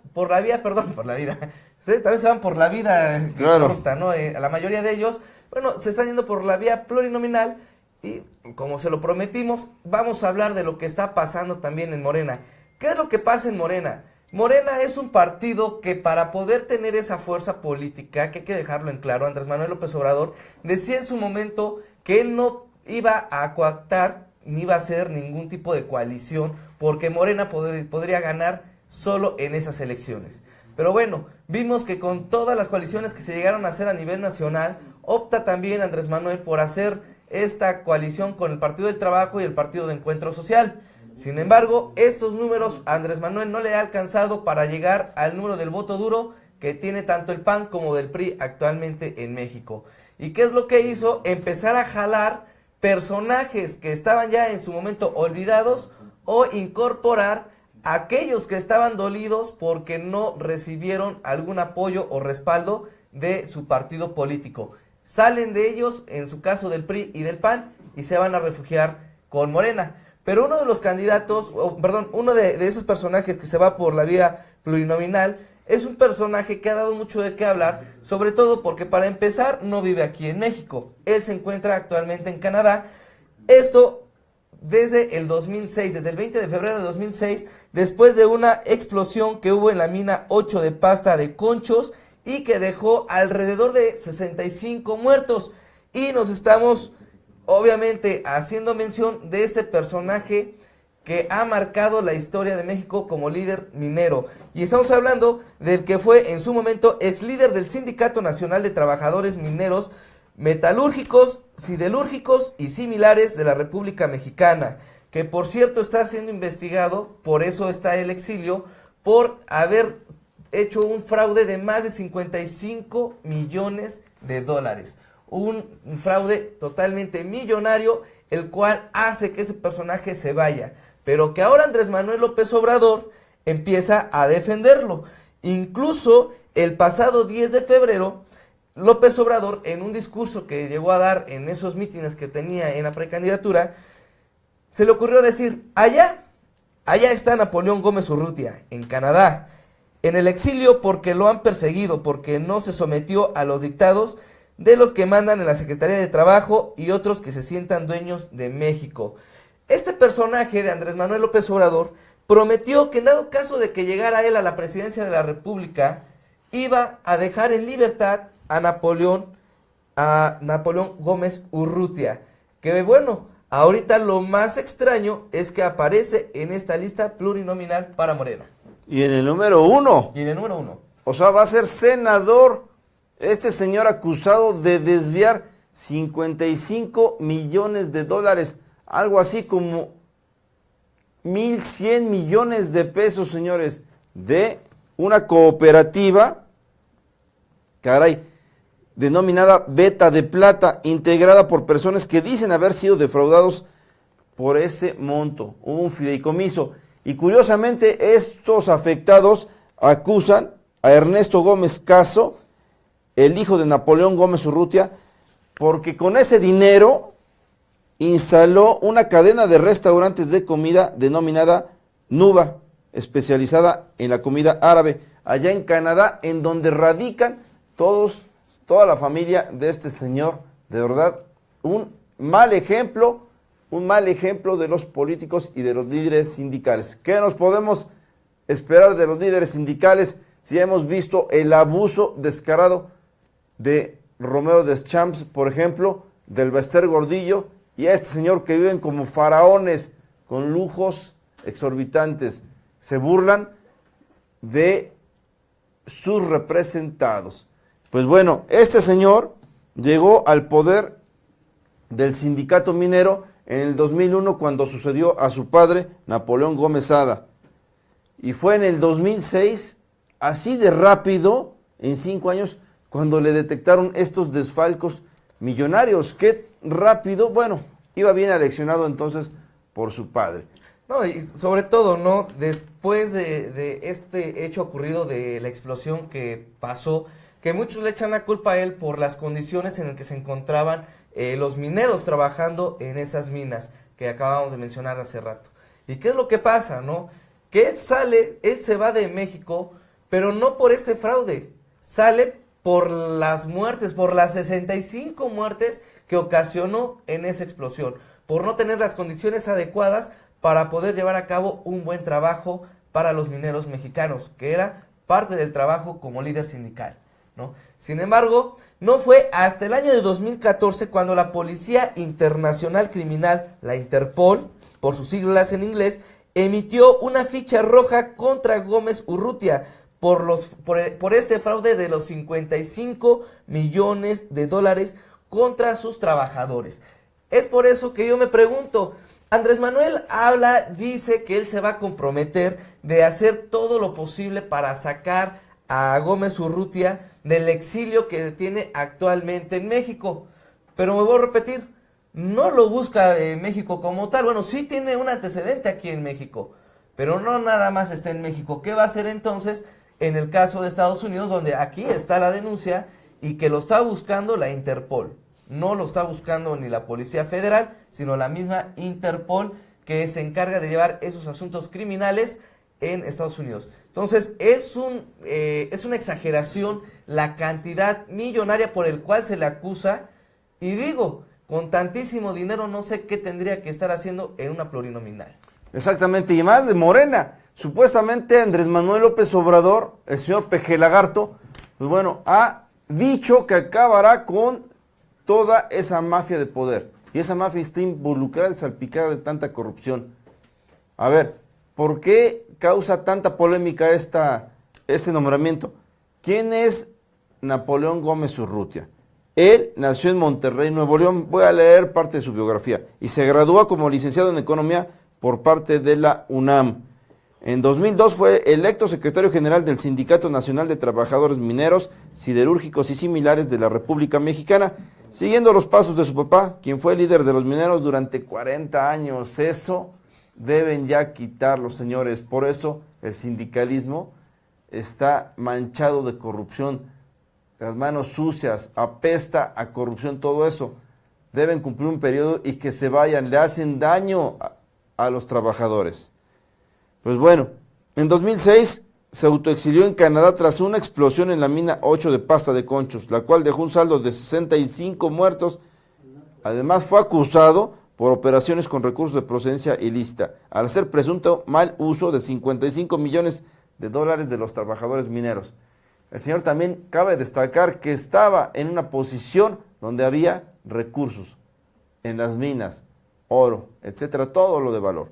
Ustedes también se van por la vida corrupta, ¿no? La mayoría de ellos, bueno, se están yendo por la vía plurinominal y como se lo prometimos, vamos a hablar de lo que está pasando también en Morena. ¿Qué es lo que pasa en Morena? Morena es un partido que para poder tener esa fuerza política, que hay que dejarlo en claro, Andrés Manuel López Obrador decía en su momento que él no iba a coactar ni iba a hacer ningún tipo de coalición porque Morena podría ganar solo en esas elecciones. Pero bueno, vimos que con todas las coaliciones que se llegaron a hacer a nivel nacional, opta también Andrés Manuel por hacer esta coalición con el Partido del Trabajo y el Partido de Encuentro Social. Sin embargo, estos números a Andrés Manuel no le ha alcanzado para llegar al número del voto duro que tiene tanto el PAN como del PRI actualmente en México. ¿Y qué es lo que hizo? Empezar a jalar personajes que estaban ya en su momento olvidados o incorporar a aquellos que estaban dolidos porque no recibieron algún apoyo o respaldo de su partido político. Salen de ellos, en su caso del PRI y del PAN, y se van a refugiar con Morena. Pero uno de los candidatos, uno de esos personajes que se va por la vía plurinominal, es un personaje que ha dado mucho de qué hablar, sobre todo porque para empezar no vive aquí en México. Él se encuentra actualmente en Canadá. Esto desde el 2006, desde el 20 de febrero de 2006, después de una explosión que hubo en la mina 8 de Pasta de Conchos y que dejó alrededor de 65 muertos. Y nos estamos obviamente haciendo mención de este personaje que ha marcado la historia de México como líder minero. Y estamos hablando del que fue en su momento ex líder del Sindicato Nacional de Trabajadores Mineros, Metalúrgicos, Siderúrgicos y Similares de la República Mexicana, que por cierto está siendo investigado, por eso está el exilio, por haber hecho un fraude de más de 55 millones de dólares. Un fraude totalmente millonario, el cual hace que ese personaje se vaya, pero que ahora Andrés Manuel López Obrador empieza a defenderlo. Incluso el pasado 10 de febrero, López Obrador, en un discurso que llegó a dar en esos mítines que tenía en la precandidatura, se le ocurrió decir, allá está Napoleón Gómez Urrutia, en Canadá, en el exilio porque lo han perseguido, porque no se sometió a los dictados de los que mandan en la Secretaría de Trabajo y otros que se sientan dueños de México. Este personaje de Andrés Manuel López Obrador prometió que en dado caso de que llegara él a la presidencia de la República, iba a dejar en libertad a Napoleón Gómez Urrutia. Que bueno, ahorita lo más extraño es que aparece en esta lista plurinominal para Morena. Y en el número 1. Y en el número 1. O sea, va a ser senador este señor acusado de desviar 55 millones de dólares, algo así como 1,100 millones de pesos, señores, de una cooperativa, caray, denominada Beta de Plata, integrada por personas que dicen haber sido defraudados por ese monto. Hubo un fideicomiso y curiosamente estos afectados acusan a Ernesto Gómez Caso, el hijo de Napoleón Gómez Urrutia, porque con ese dinero instaló una cadena de restaurantes de comida denominada Nuba, especializada en la comida árabe, allá en Canadá, en donde radican toda la familia de este señor. De verdad, un mal ejemplo de los políticos y de los líderes sindicales. ¿Qué nos podemos esperar de los líderes sindicales si hemos visto el abuso descarado de Romeo Deschamps, por ejemplo, del Bester Gordillo, y a este señor que viven como faraones con lujos exorbitantes? Se burlan de sus representados. Pues bueno, este señor llegó al poder del sindicato minero en el 2001 cuando sucedió a su padre, Napoleón Gómez Ada. Y fue en el 2006, así de rápido, en 5 años, cuando le detectaron estos desfalcos millonarios. Qué rápido, bueno, iba bien aleccionado entonces por su padre. No, y sobre todo, ¿no? Después de este hecho ocurrido de la explosión que pasó, que muchos le echan la culpa a él por las condiciones en las que se encontraban los mineros trabajando en esas minas que acabamos de mencionar hace rato. ¿Y qué es lo que pasa, no? Que él se va de México, pero no por este fraude, sale por las muertes, por las 65 muertes que ocasionó en esa explosión, por no tener las condiciones adecuadas para poder llevar a cabo un buen trabajo para los mineros mexicanos, que era parte del trabajo como líder sindical, ¿no? Sin embargo, no fue hasta el año de 2014 cuando la Policía Internacional Criminal, la Interpol, por sus siglas en inglés, emitió una ficha roja contra Gómez Urrutia por este fraude de los 55 millones de dólares contra sus trabajadores. Es por eso que yo me pregunto, Andrés Manuel dice que él se va a comprometer de hacer todo lo posible para sacar a Gómez Urrutia del exilio que tiene actualmente en México. Pero me voy a repetir, no lo busca México como tal. Bueno, sí tiene un antecedente aquí en México, pero no nada más está en México. ¿Qué va a hacer entonces en el caso de Estados Unidos, donde aquí está la denuncia y que lo está buscando la Interpol? No lo está buscando ni la Policía Federal, sino la misma Interpol, que se encarga de llevar esos asuntos criminales en Estados Unidos. Entonces, es una exageración la cantidad millonaria por el cual se le acusa, y digo, con tantísimo dinero no sé qué tendría que estar haciendo en una plurinominal. Exactamente, y más de Morena. Supuestamente Andrés Manuel López Obrador, el señor Peje Lagarto, pues bueno, ha dicho que acabará con toda esa mafia de poder. Y esa mafia está involucrada y salpicada de tanta corrupción. A ver, ¿por qué causa tanta polémica este nombramiento? ¿Quién es Napoleón Gómez Urrutia? Él nació en Monterrey, Nuevo León. Voy a leer parte de su biografía. Y se gradúa como licenciado en Economía por parte de la UNAM. En 2002 fue electo secretario general del Sindicato Nacional de Trabajadores Mineros, Siderúrgicos y Similares de la República Mexicana, siguiendo los pasos de su papá, quien fue líder de los mineros durante 40 años. Eso deben ya quitarlo, señores. Por eso el sindicalismo está manchado de corrupción. Las manos sucias, apesta a corrupción, todo eso. Deben cumplir un periodo y que se vayan, le hacen daño a los trabajadores. Pues bueno, en 2006 se autoexilió en Canadá tras una explosión en la mina 8 de Pasta de Conchos, la cual dejó un saldo de 65 muertos. Además fue acusado por operaciones con recursos de procedencia ilícita, al hacer presunto mal uso de 55 millones de dólares de los trabajadores mineros. El señor también cabe destacar que estaba en una posición donde había recursos, en las minas, oro, etcétera, todo lo de valor.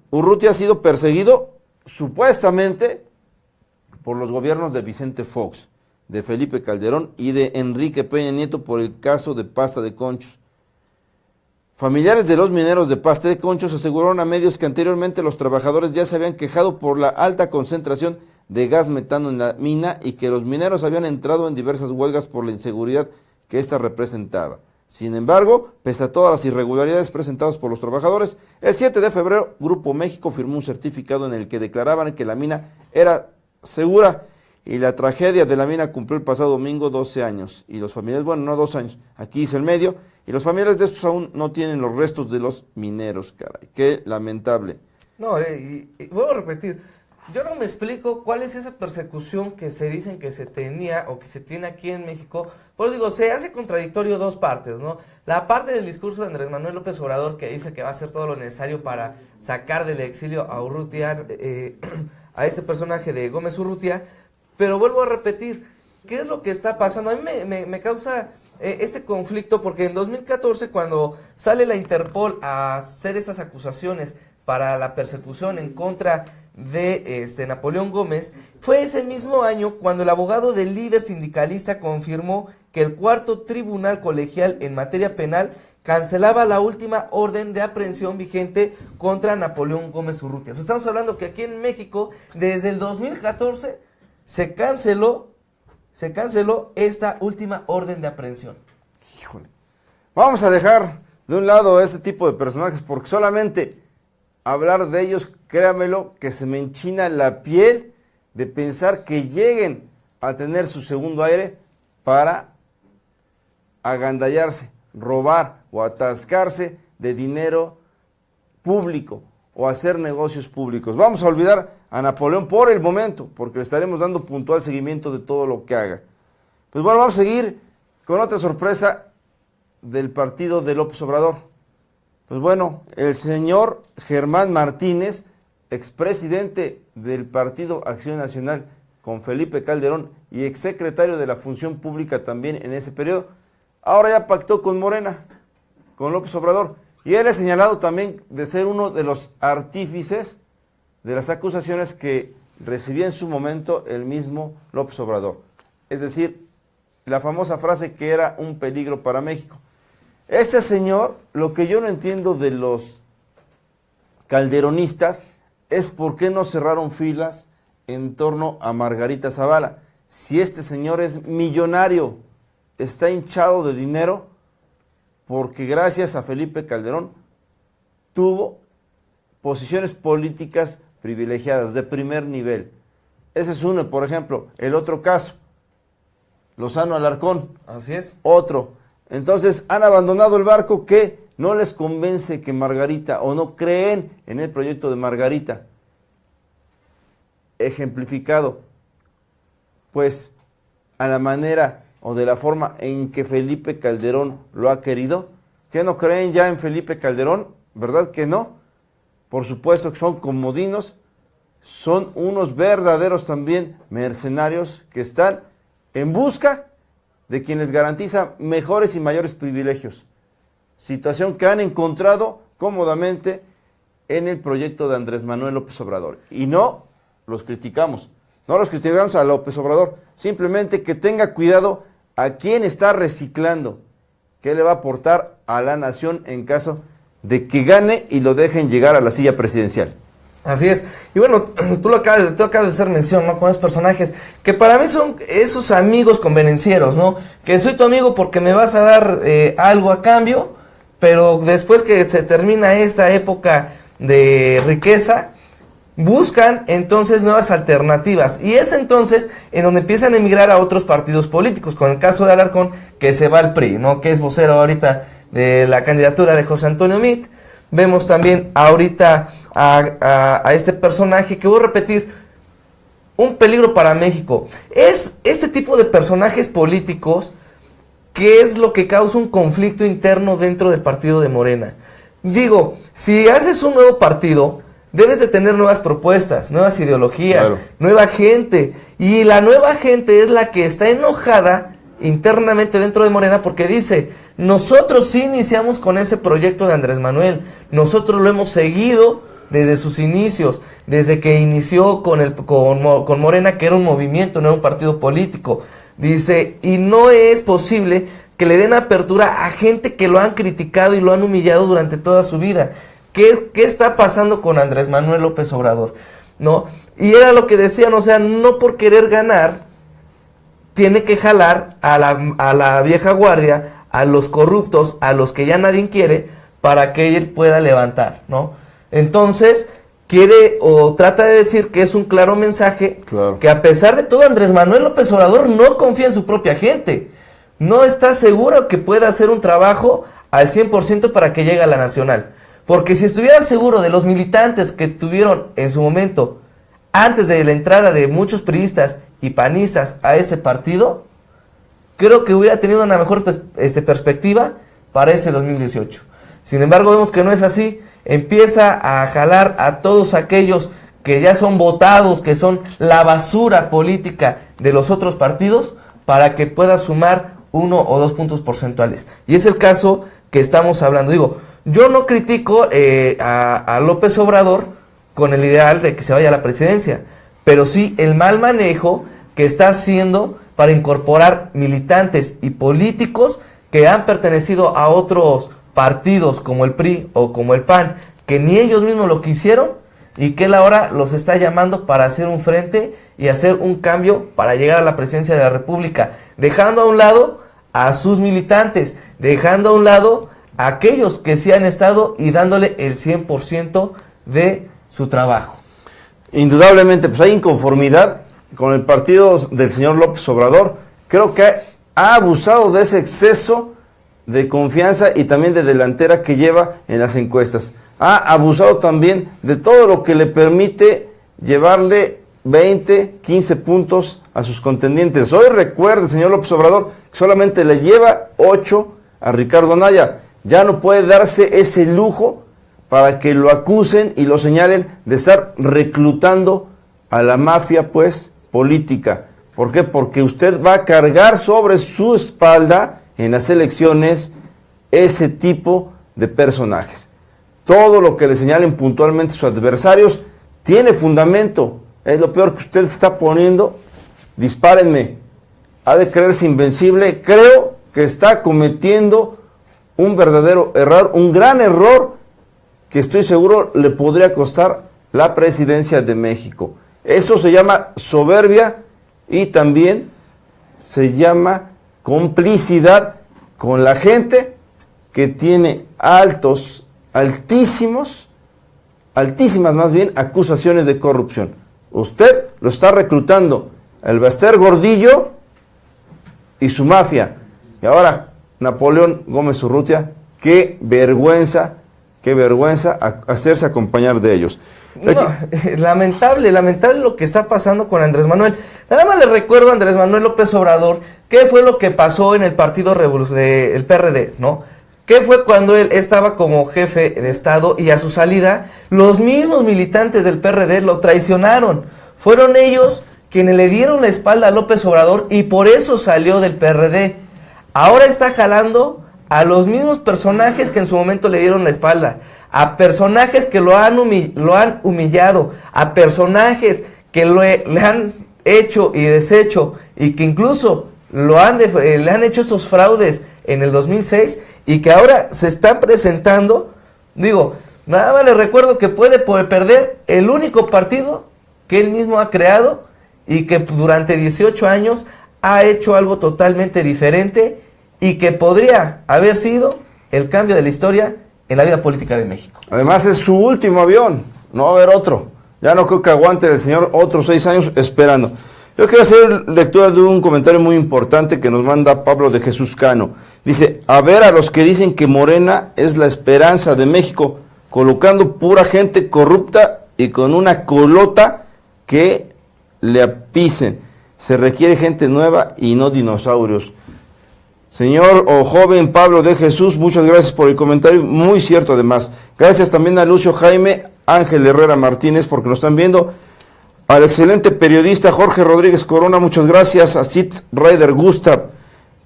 Urrutia ha sido perseguido supuestamente por los gobiernos de Vicente Fox, de Felipe Calderón y de Enrique Peña Nieto por el caso de Pasta de Conchos. Familiares de los mineros de Pasta de Conchos aseguraron a medios que anteriormente los trabajadores ya se habían quejado por la alta concentración de gas metano en la mina y que los mineros habían entrado en diversas huelgas por la inseguridad que ésta representaba. Sin embargo, pese a todas las irregularidades presentadas por los trabajadores, el 7 de febrero Grupo México firmó un certificado en el que declaraban que la mina era segura y la tragedia de la mina cumplió el pasado domingo 12 años. Y los familiares, bueno, no 2 años, aquí dice el medio, y los familiares de estos aún no tienen los restos de los mineros, caray, qué lamentable. No, y vuelvo a repetir, yo no me explico cuál es esa persecución que se dicen que se tenía o que se tiene aquí en México. Por eso digo, se hace contradictorio dos partes, ¿no? La parte del discurso de Andrés Manuel López Obrador, que dice que va a hacer todo lo necesario para sacar del exilio a Urrutia, a ese personaje de Gómez Urrutia, pero vuelvo a repetir, ¿qué es lo que está pasando? A mí me causa este conflicto porque en 2014, cuando sale la Interpol a hacer estas acusaciones para la persecución en contra de Napoleón Gómez, fue ese mismo año cuando el abogado del líder sindicalista confirmó que el cuarto tribunal colegial en materia penal cancelaba la última orden de aprehensión vigente contra Napoleón Gómez Urrutia. O sea, estamos hablando que aquí en México, desde el 2014, se canceló esta última orden de aprehensión. Híjole. Vamos a dejar de un lado este tipo de personajes porque solamente hablar de ellos, créamelo, que se me enchina la piel de pensar que lleguen a tener su segundo aire para agandallarse, robar o atascarse de dinero público o hacer negocios públicos. Vamos a olvidar a Napoleón por el momento, porque le estaremos dando puntual seguimiento de todo lo que haga. Pues bueno, vamos a seguir con otra sorpresa del partido de López Obrador. Pues bueno, el señor Germán Martínez, expresidente del Partido Acción Nacional con Felipe Calderón y exsecretario de la Función Pública también en ese periodo, ahora ya pactó con Morena, con López Obrador. Y él es señalado también de ser uno de los artífices de las acusaciones que recibía en su momento el mismo López Obrador. Es decir, la famosa frase que era un peligro para México. Este señor, lo que yo no entiendo de los calderonistas es por qué no cerraron filas en torno a Margarita Zavala. Si este señor es millonario, está hinchado de dinero, porque gracias a Felipe Calderón tuvo posiciones políticas privilegiadas de primer nivel. Ese es uno, por ejemplo. El otro caso, Lozano Alarcón. Así es. Otro. Entonces han abandonado el barco que no les convence que Margarita, o no creen en el proyecto de Margarita. Ejemplificado, pues, a la manera o de la forma en que Felipe Calderón lo ha querido. ¿Qué no creen ya en Felipe Calderón? ¿Verdad que no? Por supuesto que son comodinos, son unos verdaderos también mercenarios que están en busca de quien les garantiza mejores y mayores privilegios. Situación que han encontrado cómodamente en el proyecto de Andrés Manuel López Obrador. Y no los criticamos, no los criticamos a López Obrador, simplemente que tenga cuidado a quién está reciclando, qué le va a aportar a la nación en caso de que gane y lo dejen llegar a la silla presidencial. Así es. Y bueno, tú acabas de hacer mención, ¿no? Con esos personajes que para mí son esos amigos convenencieros, ¿no? Que soy tu amigo porque me vas a dar algo a cambio, pero después que se termina esta época de riqueza, buscan entonces nuevas alternativas. Y es entonces en donde empiezan a emigrar a otros partidos políticos, con el caso de Alarcón, que se va al PRI, ¿no? Que es vocero ahorita de la candidatura de José Antonio Meade. Vemos también ahorita a este personaje que voy a repetir, un peligro para México. Es este tipo de personajes políticos que es lo que causa un conflicto interno dentro del partido de Morena. Digo, si haces un nuevo partido, debes de tener nuevas propuestas, nuevas ideologías, claro, nueva gente. Y la nueva gente es la que está enojada internamente dentro de Morena porque dice, nosotros sí iniciamos con ese proyecto de Andrés Manuel, nosotros lo hemos seguido desde sus inicios, desde que inició con Morena, que era un movimiento, no era un partido político. Dice, y no es posible que le den apertura a gente que lo han criticado y lo han humillado durante toda su vida. ¿Qué está pasando con Andrés Manuel López Obrador? ¿No? Y era lo que decían, o sea, no por querer ganar, tiene que jalar a la vieja guardia, a los corruptos, a los que ya nadie quiere, para que él pueda levantar, ¿no? Entonces, quiere o trata de decir que es un claro mensaje, claro, que a pesar de todo, Andrés Manuel López Obrador no confía en su propia gente. No está seguro que pueda hacer un trabajo al 100% para que llegue a la nacional. Porque si estuviera seguro de los militantes que tuvieron en su momento, antes de la entrada de muchos priistas y panistas a ese partido, creo que hubiera tenido una mejor perspectiva para este 2018. Sin embargo, vemos que no es así. Empieza a jalar a todos aquellos que ya son votados, que son la basura política de los otros partidos, para que pueda sumar 1 o 2 puntos porcentuales. Y es el caso que estamos hablando. Digo, yo no critico a López Obrador con el ideal de que se vaya a la presidencia, pero sí el mal manejo que está haciendo para incorporar militantes y políticos que han pertenecido a otros partidos como el PRI o como el PAN, que ni ellos mismos lo quisieron, y que él ahora los está llamando para hacer un frente y hacer un cambio para llegar a la presidencia de la República, dejando a un lado a sus militantes, dejando a un lado a aquellos que sí han estado y dándole el 100% de su trabajo. Indudablemente, pues hay inconformidad con el partido del señor López Obrador, creo que ha abusado de ese exceso de confianza y también de delantera que lleva en las encuestas. Ha abusado también de todo lo que le permite llevarle 20, 15 puntos a sus contendientes. Hoy recuerde, señor López Obrador, que solamente le lleva 8 a Ricardo Anaya. Ya no puede darse ese lujo para que lo acusen y lo señalen de estar reclutando a la mafia, pues, política. ¿Por qué? Porque usted va a cargar sobre su espalda en las elecciones ese tipo de personajes. Todo lo que le señalen puntualmente sus adversarios tiene fundamento. Es lo peor que usted está poniendo. Dispárenme. Ha de creerse invencible. Creo que está cometiendo un verdadero error, un gran error que estoy seguro le podría costar la presidencia de México. Eso se llama soberbia y también se llama complicidad con la gente que tiene altísimas más bien, acusaciones de corrupción. Usted lo está reclutando, el Baster Gordillo y su mafia. Y ahora Napoleón Gómez Urrutia, qué vergüenza hacerse acompañar de ellos. No, lamentable lo que está pasando con Andrés Manuel. Nada más le recuerdo a Andrés Manuel López Obrador qué fue lo que pasó en el partido el PRD, ¿no? ¿Qué fue cuando él estaba como jefe de Estado y a su salida los mismos militantes del PRD lo traicionaron? Fueron ellos quienes le dieron la espalda a López Obrador y por eso salió del PRD. Ahora está jalando a los mismos personajes que en su momento le dieron la espalda, a personajes que lo han humillado, a personajes que le han hecho y deshecho y que incluso le han hecho esos fraudes en el 2006 y que ahora se están presentando. Digo, nada más le recuerdo que puede perder el único partido que él mismo ha creado y que durante 18 años ha hecho algo totalmente diferente y que podría haber sido el cambio de la historia en la vida política de México. Además es su último avión, no va a haber otro. Ya no creo que aguante el señor otros 6 años esperando. Yo quiero hacer lectura de un comentario muy importante que nos manda Pablo de Jesús Cano. Dice, a ver a los que dicen que Morena es la esperanza de México, colocando pura gente corrupta y con una colota que le apisen. Se requiere gente nueva y no dinosaurios. Señor o joven Pablo de Jesús, muchas gracias por el comentario, muy cierto además. Gracias también a Lucio Jaime Ángel Herrera Martínez porque nos están viendo. Al excelente periodista Jorge Rodríguez Corona, muchas gracias. A Sid Ryder Gustav,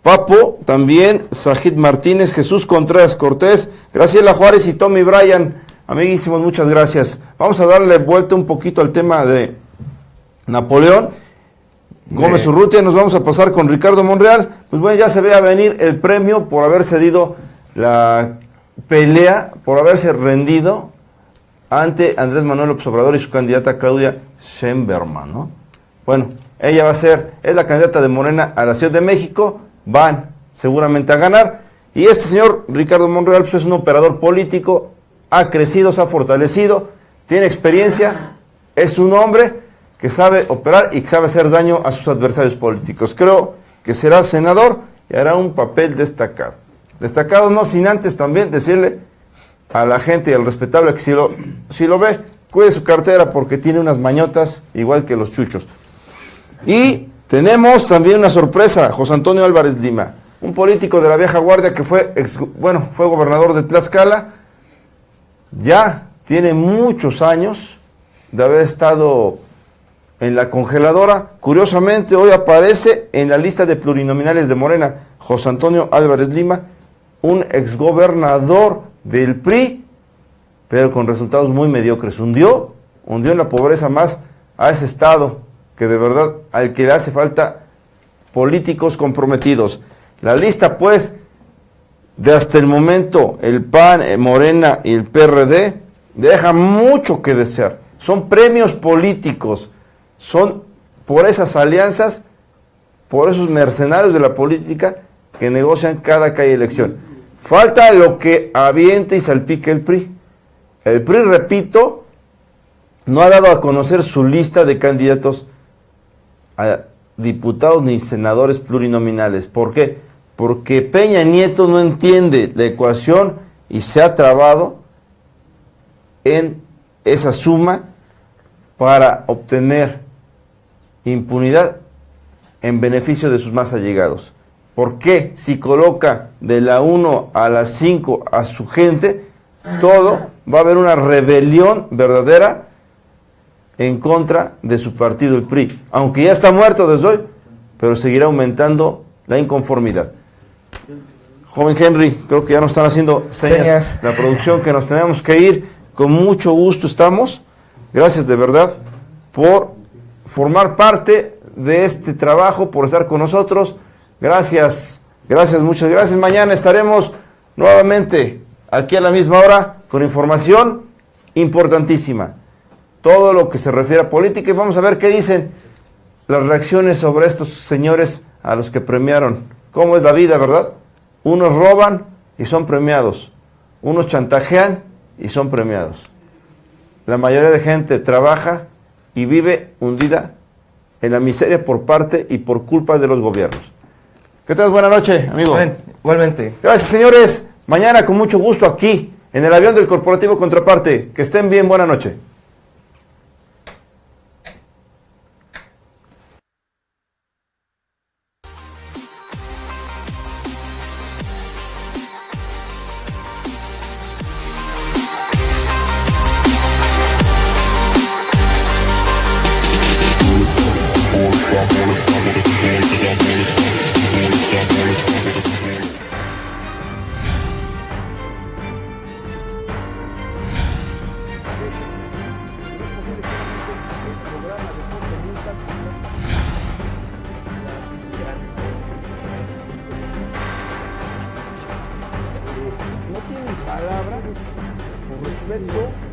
Papo, también Sajid Martínez, Jesús Contreras Cortés, Graciela Juárez y Tommy Bryan. Amiguísimos, muchas gracias. Vamos a darle vuelta un poquito al tema de Napoleón Gómez Urrutia. Nos vamos a pasar con Ricardo Monreal. Pues bueno, ya se ve a venir el premio por haber cedido la pelea, por haberse rendido ante Andrés Manuel López Obrador y su candidata Claudia Sheinbaum, ¿no? Bueno, ella es la candidata de Morena a la Ciudad de México, van seguramente a ganar, y este señor Ricardo Monreal pues, es un operador político, ha crecido, se ha fortalecido, tiene experiencia, es un hombre que sabe operar y que sabe hacer daño a sus adversarios políticos. Creo que será senador y hará un papel destacado. Destacado no sin antes también decirle a la gente y al respetable que si lo ve, cuide su cartera porque tiene unas mañotas igual que los chuchos. Y tenemos también una sorpresa, José Antonio Álvarez Lima, un político de la vieja guardia que fue gobernador de Tlaxcala, ya tiene muchos años de haber estado en la congeladora. Curiosamente, hoy aparece en la lista de plurinominales de Morena, José Antonio Álvarez Lima, un exgobernador del PRI, pero con resultados muy mediocres. Hundió en la pobreza más a ese estado, que de verdad al que le hace falta políticos comprometidos. La lista, pues, de hasta el momento, el PAN, Morena y el PRD, deja mucho que desear. Son premios políticos, son por esas alianzas, por esos mercenarios de la política que negocian cada que hay elección. Falta lo que aviente y salpique el PRI. El PRI, repito, no ha dado a conocer su lista de candidatos a diputados ni senadores plurinominales. ¿Por qué? Porque Peña Nieto no entiende la ecuación y se ha trabado en esa suma para obtener impunidad en beneficio de sus más allegados. ¿Por qué? Si coloca de la 1 a la 5 a su gente, todo va a haber una rebelión verdadera en contra de su partido, el PRI. Aunque ya está muerto desde hoy, pero seguirá aumentando la inconformidad. Joven Henry, creo que ya nos están haciendo señas la producción que nos tenemos que ir. Con mucho gusto estamos. Gracias de verdad por formar parte de este trabajo, por estar con nosotros. Gracias, muchas gracias. Mañana estaremos nuevamente aquí a la misma hora con información importantísima. Todo lo que se refiere a política, y vamos a ver qué dicen las reacciones sobre estos señores a los que premiaron. ¿Cómo es la vida, verdad? Unos roban y son premiados. Unos chantajean y son premiados. La mayoría de gente trabaja y vive hundida en la miseria por parte y por culpa de los gobiernos. ¿Qué tal? Buenas noches, amigo. Bien, igualmente. Gracias, señores. Mañana con mucho gusto aquí, en el avión del Corporativo Contraparte. Que estén bien, buena noche. No tienen palabras por respeto